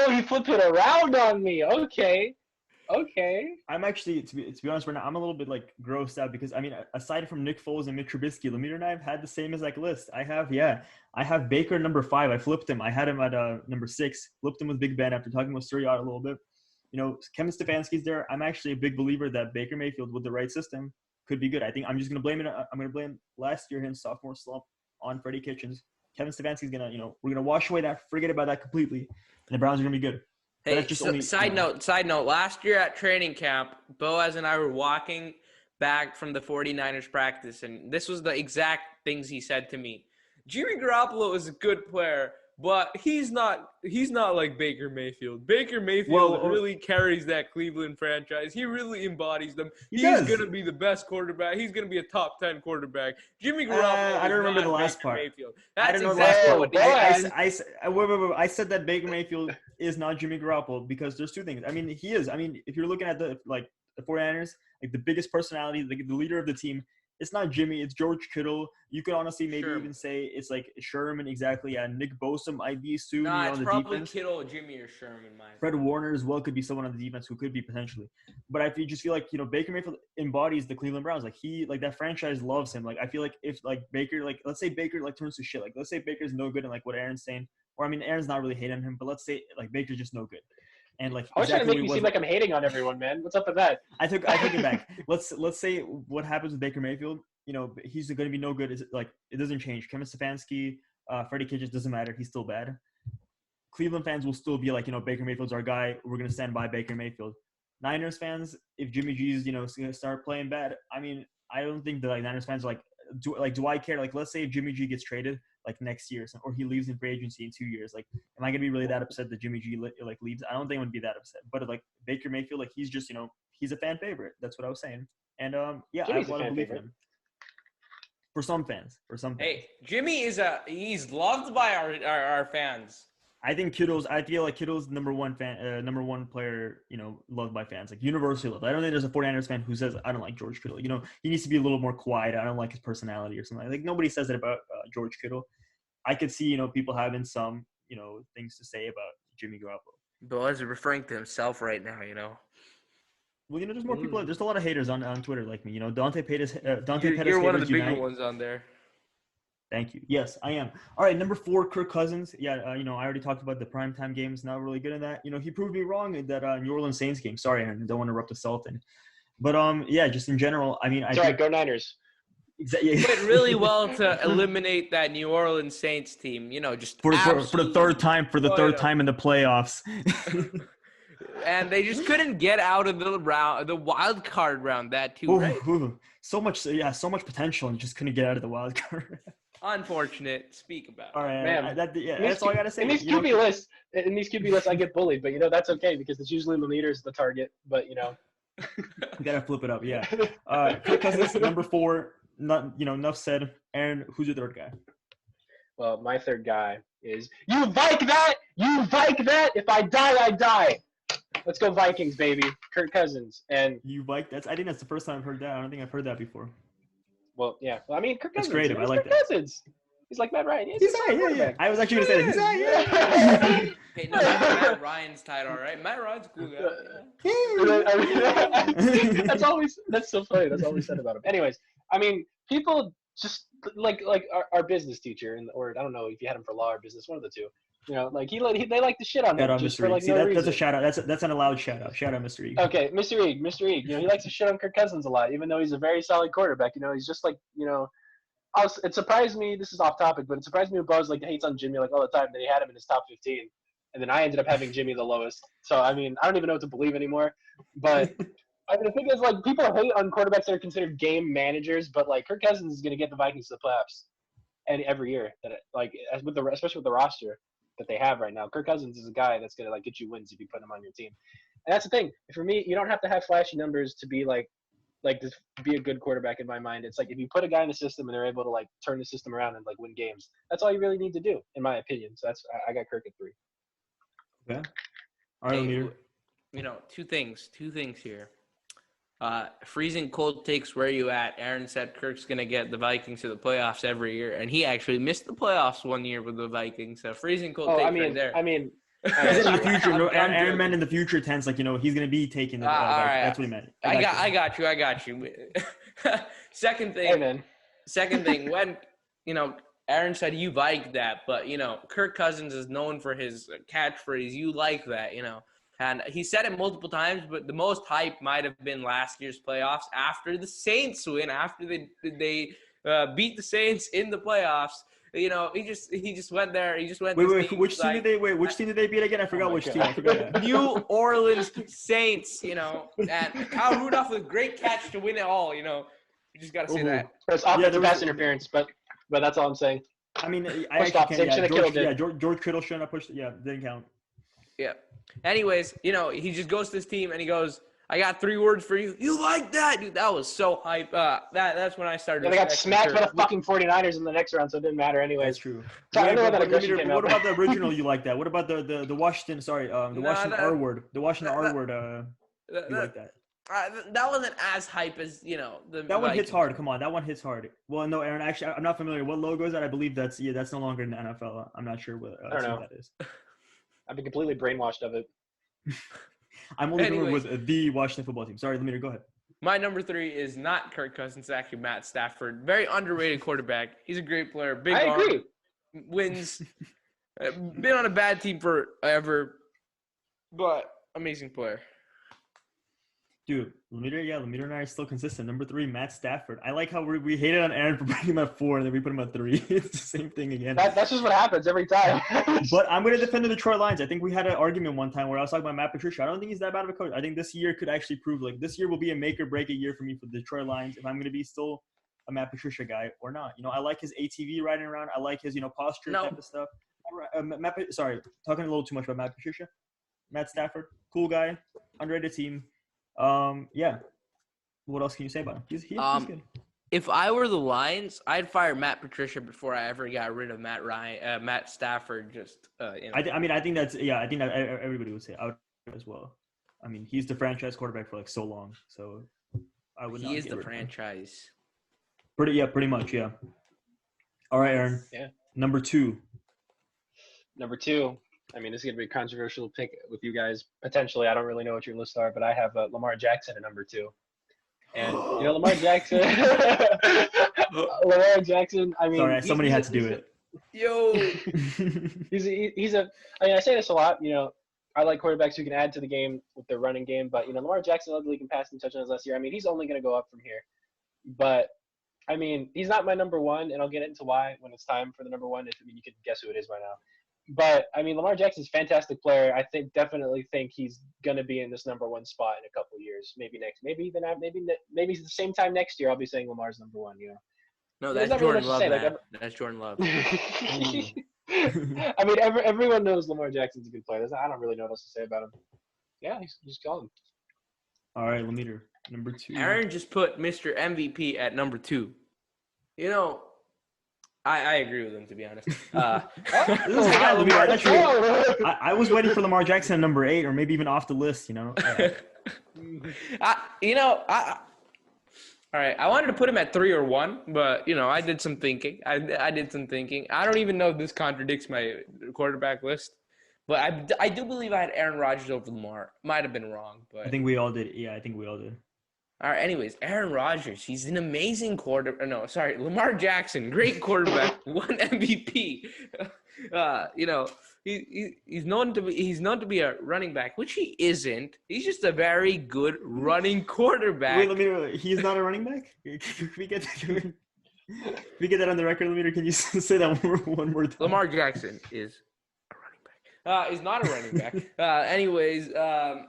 he flipped it around on me. Okay. I'm actually, to be honest, right now, I'm a little bit like grossed out because, I mean, aside from Nick Foles and Mitch Trubisky, Lemire and I have had the same exact list. I have Baker number 5. I flipped him. I had him at number 6. Flipped him with Big Ben after talking with Sir Yacht a little bit. You know, Kevin Stefanski's there. I'm actually a big believer that Baker Mayfield with the right system could be good. I think I'm just going to blame it. I'm going to blame last year his sophomore slump on Freddie Kitchens. Kevin Stefanski's going to, you know, we're going to wash away that, forget about that completely. And the Browns are going to be good. Hey, side note, last year at training camp, Boaz and I were walking back from the 49ers practice, and this was the exact things he said to me. Jimmy Garoppolo is a good player, but he's not like Baker Mayfield. Baker Mayfield really carries that Cleveland franchise. He really embodies them. He's going to be the best quarterback. He's going to be a top 10 quarterback. Jimmy Garoppolo I don't remember the last Baker part. Mayfield. That's exactly what I said that Baker Mayfield is not Jimmy Garoppolo because there's two things. I mean, he is. I mean, if you're looking at the 49ers, like the biggest personality, the leader of the team, it's not Jimmy, it's George Kittle. You could honestly maybe even say it's like Sherman, exactly. Yeah, Nick Bosa might be soon. Nah, it's probably defense. Kittle, Jimmy, or Sherman. Fred Warner as well could be someone on the defense who could be potentially. But I just feel like, you know, Baker Mayfield embodies the Cleveland Browns. Like that franchise loves him. Like I feel like if like Baker, like let's say Baker like turns to shit. Like let's say Baker's no good and like what Aaron's saying. Or I mean Aaron's not really hating him, but let's say like Baker's just no good. And like I was trying to make me seem like I'm hating on everyone, man. What's up with that? I took it back. Let's say what happens with Baker Mayfield. You know, he's going to be no good. Is like it doesn't change. Kevin Stefanski, Freddie Kitchens, doesn't matter. He's still bad. Cleveland fans will still be like, you know, Baker Mayfield's our guy. We're going to stand by Baker Mayfield. Niners fans, if Jimmy G's, you know, going to start playing bad, I mean, I don't think that Niners fans are like, do I care? Like, let's say if Jimmy G gets traded like next year or he leaves in free agency in 2 years, like, am I going to be really that upset that Jimmy G like leaves? I don't think I'm going to be that upset. But like Baker Mayfield, like he's just, you know, he's a fan favorite. That's what I was saying. And yeah, Jimmy's I have a lot of belief in him. For some fans. Hey, Jimmy he's loved by our fans. I feel like Kittle's number one player, you know, loved by fans, like universally loved. I don't think there's a 49ers fan who says, I don't like George Kittle. You know, he needs to be a little more quiet. I don't like his personality or something. Like nobody says that about George Kittle. I could see, you know, people having some, you know, things to say about Jimmy Garoppolo. Boaz is referring to himself right now, you know. Well, you know, there's more people. There's a lot of haters on Twitter like me. You know, Dante Pettis. You're one of the bigger ones on there. Thank you. Yes, I am. All right, number 4, Kirk Cousins. Yeah, you know, I already talked about the primetime games. Not really good in that. You know, he proved me wrong in that New Orleans Saints game. Sorry, Aaron, don't want to rub the salt in. But yeah, just in general, I mean, it's all right. Go Niners. Exactly. He did really well to eliminate that New Orleans Saints team. You know, just for the third time in the playoffs. And they just couldn't get out of the wild card round. That too, right? So much potential, and just couldn't get out of the wild card. Unfortunate. Speak about it. All right, man. That's all I gotta say. In these QB lists, I get bullied, but you know that's okay because it's usually Leader's the target. But you know, you gotta flip it up. Yeah. Kirk Cousins, number 4. Not, you know, enough said. Aaron, who's your third guy? Well, my third guy is you Vike that. If I die, I die. Let's go Vikings, baby. Kirk Cousins. And you Vike that. I think that's the first time I've heard that. I don't think I've heard that before. Well, yeah. Well, I mean, Kirk Cousins. That's creative. I like Kirk Cousins. He's like Matt Ryan. He's right. Yeah. I was actually gonna say that. He's Hey, no, Matt Ryan's title, right? Matt Ryan's a cool guy. That's so funny. That's all we said about him. Anyways, I mean, people just like our business teacher, or I don't know if you had him for law or business, one of the two. You know, like they like to shit on him just for like no reason. That's a shout out. That's an allowed shout out. Shout out, Mr. E. Okay, Mr. E. You know, he likes to shit on Kirk Cousins a lot, even though he's a very solid quarterback. You know, he's just like, you know, it surprised me. This is off topic, but it surprised me when Buzz like hates on Jimmy like all the time. That he had him in his top 15, and then I ended up having Jimmy the lowest. So I mean, I don't even know what to believe anymore. But I mean, the thing is, like, people hate on quarterbacks that are considered game managers, but like Kirk Cousins is going to get the Vikings to the playoffs, and every year especially with the roster that they have right now, Kirk Cousins is a guy that's going to like get you wins if you put him on your team. And that's the thing. For me, you don't have to have flashy numbers to be like to be a good quarterback in my mind. It's like if you put a guy in the system and they're able to like turn the system around and like win games, that's all you really need to do, in my opinion. So I got Kirk at 3. Okay. All right, Hey, two things here. Freezing cold takes, where you at? Aaron said Kirk's going to get the Vikings to the playoffs every year, and he actually missed the playoffs one year with the Vikings. So freezing cold takes right there. In the future, Aaron meant in the future tense, like, he's going to be taking the right. That's what he meant. I got you. Second thing, when, Aaron said you like that, but, Kirk Cousins is known for his catchphrase, you like that, And he said it multiple times, but the most hype might have been last year's playoffs after the Saints win, after they beat the Saints in the playoffs. He just went there. He just went. Wait, which team did they beat again? I forgot which team. I forgot. New Orleans Saints. And Kyle Rudolph with a great catch to win it all. You just got to say that. It's offensive pass interference, but that's all I'm saying. I mean, I actually can't. George Kittle shouldn't have pushed. Yeah, didn't count. Yeah. Anyways, he just goes to this team and he goes, I got 3 words for you. You like that? Dude, that was so hype. That's when I started. They got smacked by the fucking 49ers in the next round, so it didn't matter anyway. That's true. So what about the original you like that? What about the Washington, Washington R word? The Washington R word, you like that? That wasn't as hype as, That one hits hard. Come on, that one hits hard. Well, no, Aaron, actually, I'm not familiar. What logo is that? I believe that's no longer in the NFL. I'm not sure what I don't know. That is. I've been completely brainwashed of it. I'm only familiar with the Washington football team. Sorry, Lamar, go ahead. My number 3 is not Kirk Cousins, it's actually Matt Stafford. Very underrated quarterback. He's a great player. Big arm, agree. Wins. Been on a bad team forever, but amazing player. Dude, Lamar and I are still consistent. Number 3, Matt Stafford. I like how we hated on Aaron for putting him at 4, and then we put him at 3. It's the same thing again. That's just what happens every time. But I'm going to defend the Detroit Lions. I think we had an argument one time where I was talking about Matt Patricia. I don't think he's that bad of a coach. I think this year could actually prove, this year will be a make or break a year for me for the Detroit Lions, if I'm going to be still a Matt Patricia guy or not. I like his ATV riding around. I like his, posture type of stuff. Sorry, talking a little too much about Matt Patricia. Matt Stafford, cool guy, underrated team. Yeah. What else can you say about him? He's good. If I were the Lions, I'd fire Matt Patricia before I ever got rid of Matt Stafford. I think that's I think that everybody would say I would as well. I mean, he's the franchise quarterback for so long, so I would. He is the franchise. Pretty much, yeah. All right, Aaron. Yeah. Number 2. I mean, this is going to be a controversial pick with you guys. Potentially, I don't really know what your lists are, but I have Lamar Jackson at number 2. And, Lamar Jackson. Lamar Jackson, I mean. Sorry, somebody had to do it. Yo. I say this a lot, I like quarterbacks who can add to the game with their running game, but, Lamar Jackson led the league in passing touchdowns last year. I mean, he's only going to go up from here. But, I mean, he's not my number 1, and I'll get into why when it's time for the number 1. You can guess who it is by now. But, I mean, Lamar Jackson's a fantastic player. I definitely think he's going to be in this number 1 spot in a couple of years. Maybe the same time next year I'll be saying Lamar's number 1, No, that's Jordan Love, That's Jordan Love. I mean, everyone knows Lamar Jackson's a good player. I don't really know what else to say about him. Yeah, he's gone. All right, Lamar, number 2. Aaron just put Mr. MVP at number 2. I agree with him, to be honest. I was waiting for Lamar Jackson at number 8, or maybe even off the list. All right, I wanted to put him at 3 or 1, but I did some thinking. I did some thinking. I don't even know if this contradicts my quarterback list, but I do believe I had Aaron Rodgers over Lamar. Might have been wrong, but I think we all did. Yeah, I think we all did. All right, anyways, Aaron Rodgers, he's an amazing Lamar Jackson, great quarterback, 1 MVP. He's known to be a running back, which he isn't. He's just a very good running quarterback. Wait, he's not a running back? Can we get to we get that on the record, Leader, can you say that one more time? Lamar Jackson is a running back. He's not a running back. Anyways, a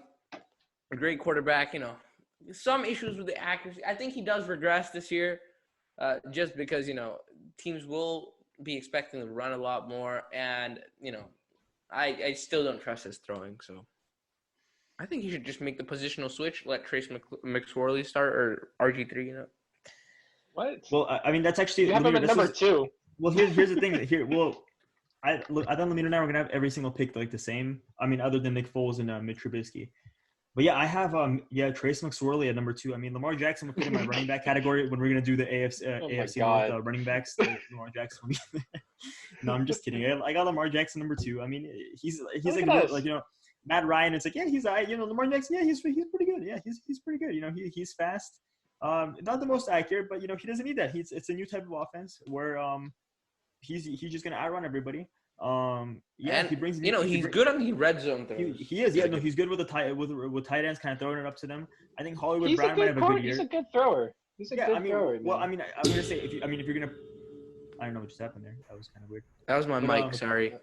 great quarterback. Some issues with the accuracy. I think he does regress this year, just because teams will be expecting to run a lot more, and I still don't trust his throwing. So I think he should just make the positional switch, let Trace McSorley start or RG3. What? Well, I mean, that's actually. You have him at number 2. Well, here's the thing. I thought Lamina and I were gonna have every single pick like the same. I mean, other than Nick Foles and Mitch Trubisky. But yeah, I have Trace McSorley at number 2. I mean, Lamar Jackson would put in my running back category when we're gonna do the AFC North running backs. Lamar Jackson will be there. No, I'm just kidding. I got Lamar Jackson number 2. I mean, he's like Matt Ryan. It's like he's Lamar Jackson. Yeah, he's pretty good. Yeah, he's pretty good. He's fast. Not the most accurate, but he doesn't need that. It's a new type of offense where he's just gonna outrun everybody. And he brings. He's good on the red zone throws. He is. Yeah, no, he's good with the tight ends, kind of throwing it up to them. I think Hollywood Brown might have a good year. He's a good thrower. Thrower. Well, I mean, I'm gonna say if you're gonna, I don't know what just happened there. That was kind of weird. That was my mic. Sorry.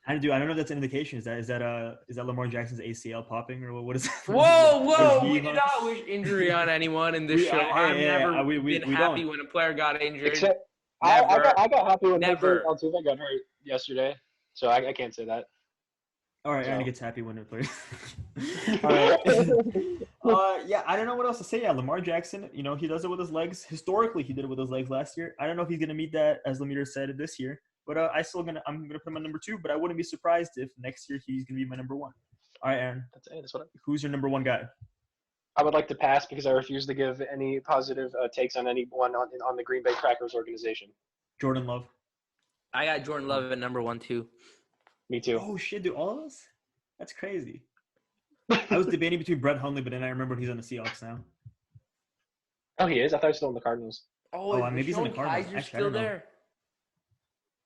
I don't know if that's an indication. Is that Lamar Jackson's ACL popping or what is it? Whoa! We do not wish injury on anyone in this show. I've never been happy when a player got injured. Except I got happy when Altuve got hurt yesterday, so I can't say that. All right, Aaron gets happy when a player. All right. Yeah, I don't know what else to say. Yeah, Lamar Jackson, he does it with his legs. Historically, he did it with his legs last year. I don't know if he's gonna meet that, as Lemire said, this year. But I'm gonna put him at number 2. But I wouldn't be surprised if next year he's gonna be my number 1. All right, Aaron. Who's your number 1 guy? I would like to pass because I refuse to give any positive takes on anyone on the Green Bay Packers organization. Jordan Love. I got Jordan Love at number 1 too. Me too. Oh shit, dude! All of us? That's crazy. I was debating between Brett Hundley, but then I remembered he's on the Seahawks now. Oh, he is? I thought he was still on the Cardinals. Maybe he's on the Cardinals. Kaiser's still there?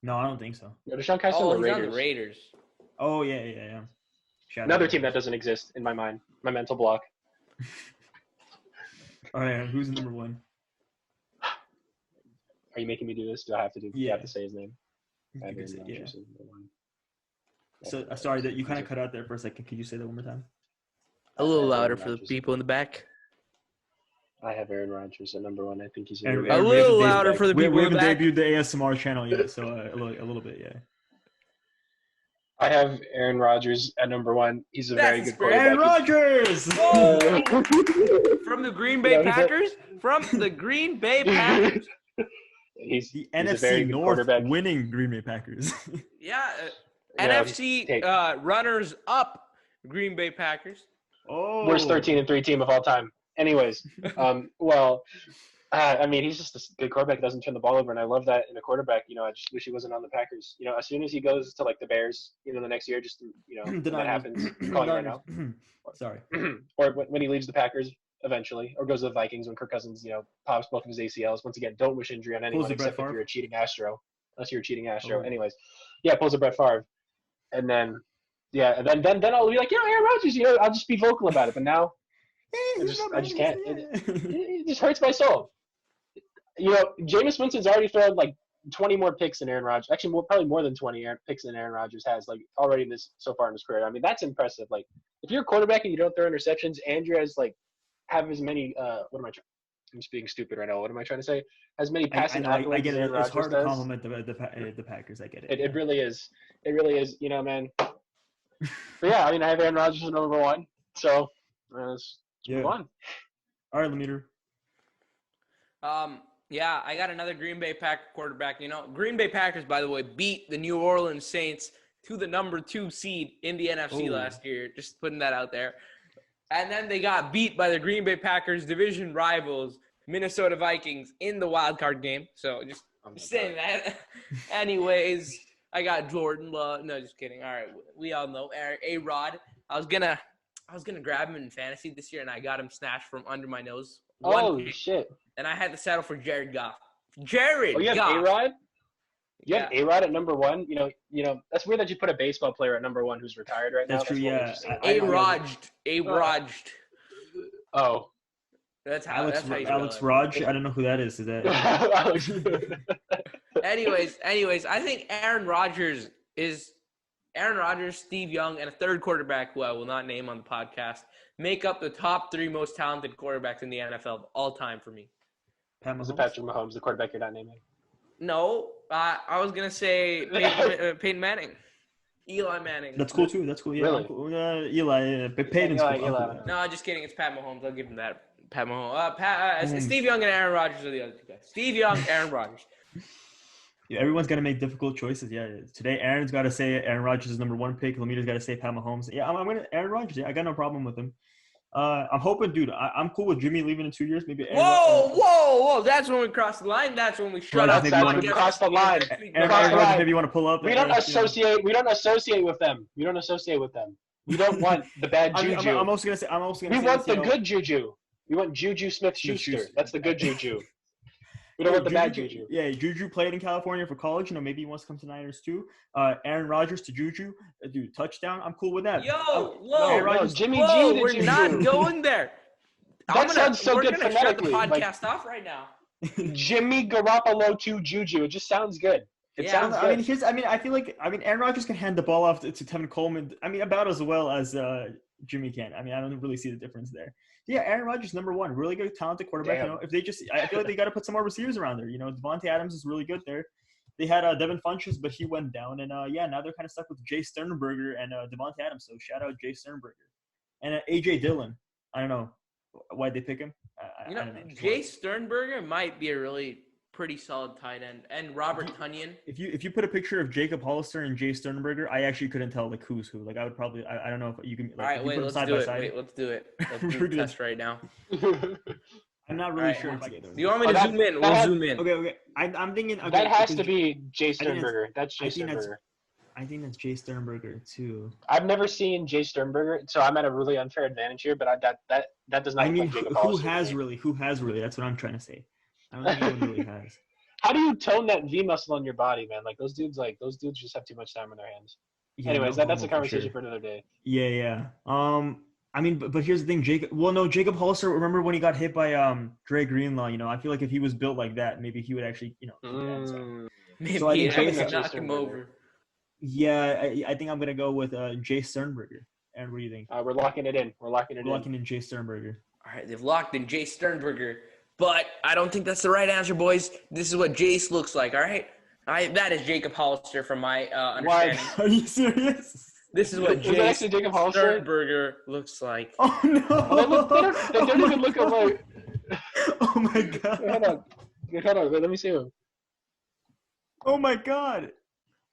No, I don't think so. No, Deshaun Kaiser's on the Raiders. Oh, yeah. Another team that doesn't exist in my mind. My mental block. All right, who's number 1? Are you making me do this? Do I have to do? Yeah. You have to say his name. Yeah. So sorry that you kind of cut out there for a second. Could you say that one more time? A little louder for the people in the back. I have Aaron Rodgers at number 1. I think he's a little louder for the people in the back. We haven't debuted the ASMR channel yet, so a little bit, yeah. I have Aaron Rodgers at number 1. He's a very good quarterback. Aaron Rodgers! From the Green Bay Packers? From the Green Bay Packers. He's the NFC North winning Green Bay Packers. Yeah, NFC runners up Green Bay Packers. Oh, worst 13-3 team of all time. Anyways, I mean, he's just a good quarterback. Doesn't turn the ball over, and I love that in a quarterback. I just wish he wasn't on the Packers. As soon as he goes to like the Bears, the next year, just that happens. Calling right now. Sorry. Or when he leaves the Packers eventually, or goes to the Vikings when Kirk Cousins, pops both of his ACLs. Once again, don't wish injury on anyone except if you're a cheating Astro. Unless you're a cheating Astro. Oh. Anyways, pulls a Brett Favre, and then and then I'll be like, Aaron Rodgers. I'll just be vocal about it. But now. I just can't. It just hurts my soul. Jameis Winston's already thrown like 20 more picks than Aaron Rodgers. Actually, probably more than 20 picks than Aaron Rodgers has already so far in his career. I mean, that's impressive. Like, if you're a quarterback and you don't throw interceptions, and you have as many. What am I trying? I'm just being stupid right now. What am I trying to say? As many passing accolades. I get it. It's hard to does. compliment the Packers. I get it. It really is. It really is. Man. But yeah, I mean, I have Aaron Rodgers as number 1. So. Move on. All right, Lemire. Yeah, I got another Green Bay Packer quarterback. Green Bay Packers, by the way, beat the New Orleans Saints to the number 2 seed in the NFC last year. Just putting that out there. And then they got beat by the Green Bay Packers division rivals, Minnesota Vikings, in the wild card game. So just saying that. Anyways, I got Jordan Love. No, just kidding. All right, we all know A-Rod. I was gonna grab him in fantasy this year, and I got him snatched from under my nose. Shit! And I had to settle for Jared Goff. Oh, you have Goff. A-Rod? You have A-Rod at number 1? That's weird that you put a baseball player at number 1 who's retired right now. That's true, yeah. A-Rod. Oh. That's how you spell Alex it. Raj. I don't know who that is. Is that? Anyways, I think Aaron Rodgers, Steve Young, and a third quarterback who I will not name on the podcast make up the top 3 most talented quarterbacks in the NFL of all time for me. Was it Patrick Mahomes, the quarterback you're not naming? No, I was gonna say Peyton Manning, Eli Manning. That's cool too. That's cool. Yeah, Really? cool. Eli. Peyton's cool. Eli. No, just kidding. It's Pat Mahomes. I'll give him that. Pat Mahomes. Steve Young and Aaron Rodgers are the other 2 guys. Steve Young, Aaron Rodgers. Yeah, everyone's got to make difficult choices. Yeah, today Aaron's got to say Aaron Rodgers is number 1 pick. Lamita's got to say Pat Mahomes. Yeah, I'm going to Aaron Rodgers. Yeah, I got no problem with him. I'm hoping, dude. I'm cool with Jimmy leaving in 2 years. Maybe. Whoa! That's when we cross the line. That's when we shut up. That's when we cross the line. Aaron Rodgers, maybe you want to pull up. We don't associate. We don't associate with them. We don't associate with them. We don't want the bad juju. I'm also gonna say. We want the good juju. We want Juju Smith-Schuster. That's the good juju. We don't want the bad juju. Yeah, Juju played in California for college. Maybe he wants to come to Niners too. Aaron Rodgers to Juju, dude, touchdown. I'm cool with that. Jimmy G. We're not going there. Sounds so good phonetically. Shut the phonetically. podcast off right now. Jimmy Garoppolo to Juju. It just sounds good. It sounds good. I feel like Aaron Rodgers can hand the ball off to Tevin Coleman. About as well as Jimmy can. I don't really see the difference there. Yeah, Aaron Rodgers, number 1, really good, talented quarterback. Damn. If I feel like they got to put some more receivers around there. Devontae Adams is really good there. They had Devin Funchess, but he went down, and now they're kind of stuck with Jay Sternberger and Devontae Adams. So shout out Jay Sternberger and AJ Dillon. I don't know why they pick him. I don't know. Jay Sternberger might be a really pretty solid tight end, and Robert Tonyan. If you put a picture of Jacob Hollister and Jay Sternberger, I actually couldn't tell who's who. I would probably I don't know if you can. All right, wait, let's do it. Let's do it. Let's do the test right now. I'm not really sure. Do you want me to zoom in? We'll zoom in. Okay. I'm thinking. Okay, that has to be Jay Sternberger. That's Jay Sternberger. I think that's Jay Sternberger too. I've never seen Jay Sternberger, so I'm at a really unfair advantage here. But that does not. Who has really? That's what I'm trying to say. I don't think anyone really has. How do you tone that V muscle in your body, man? Those dudes just have too much time on their hands. Yeah, anyways, that's a conversation for another day. Yeah. But here's the thing, Jacob Hollister. Remember when he got hit by Dre Greenlaw? I feel like if he was built like that, maybe he would actually, maybe so I think knock him over. Yeah, I think I'm gonna go with Jay Sternberger. And what do you think? We're locking it in. We're locking in Jay Sternberger. All right, they've locked in Jay Sternberger. But I don't think that's the right answer, boys. This is what Jace looks like, all right? That is Jacob Hollister from my understanding. Are you serious? This is what Jace Sternberger looks like. Oh, no. They don't even look alike. Oh, my God. Hold on. Let me see him. Oh, my God.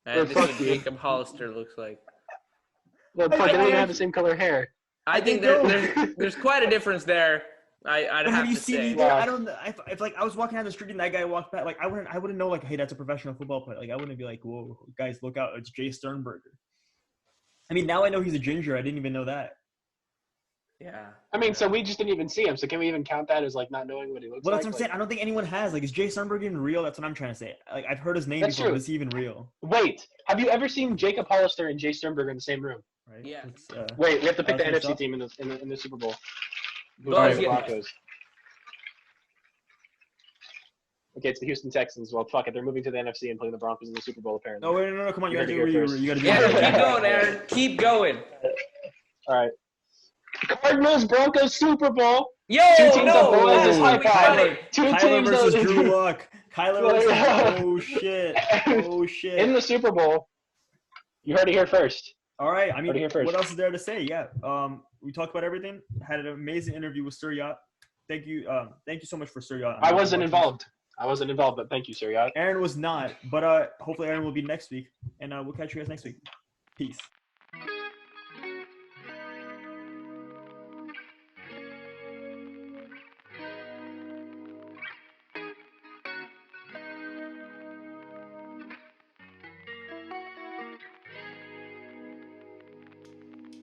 And this is what Jacob Hollister looks like. Well, they don't even have the same color hair. I think there's quite a difference there. I'd have to say. I don't. If I was walking down the street and that guy walked by, I wouldn't know hey, that's a professional football player. I wouldn't be like, whoa, guys, look out, it's Jay Sternberger. Now I know he's a ginger. I didn't even know that. Yeah. So we just didn't even see him. So can we even count that as not knowing what he looks like? Well, that's what I'm saying. I don't think anyone has. Is Jay Sternberger even real? That's what I'm trying to say. I've heard his name before. True. But is he even real? Wait, have you ever seen Jacob Hollister and Jay Sternberger in the same room? Right. Yeah. Wait, we have to pick the NFC team in the Super Bowl. Broncos. Okay, it's the Houston Texans. Well, fuck it. They're moving to the NFC and playing the Broncos in the Super Bowl, apparently. No, come on. You got to do it. You got to do it. Keep going, Aaron. Keep going. All right. Cardinals, Broncos, Super Bowl. Yo, Two teams high five. Kyler versus Drew Luck. Kyler versus Oh, shit. In the Super Bowl. You heard it here first. All right. What else is there to say? Yeah. We talked about everything. Had an amazing interview with Sir Yacht. Thank you so much for Sir Yacht. I wasn't involved, but thank you, Sir Yacht. Aaron was not, but hopefully Aaron will be next week, and we'll catch you guys next week. Peace.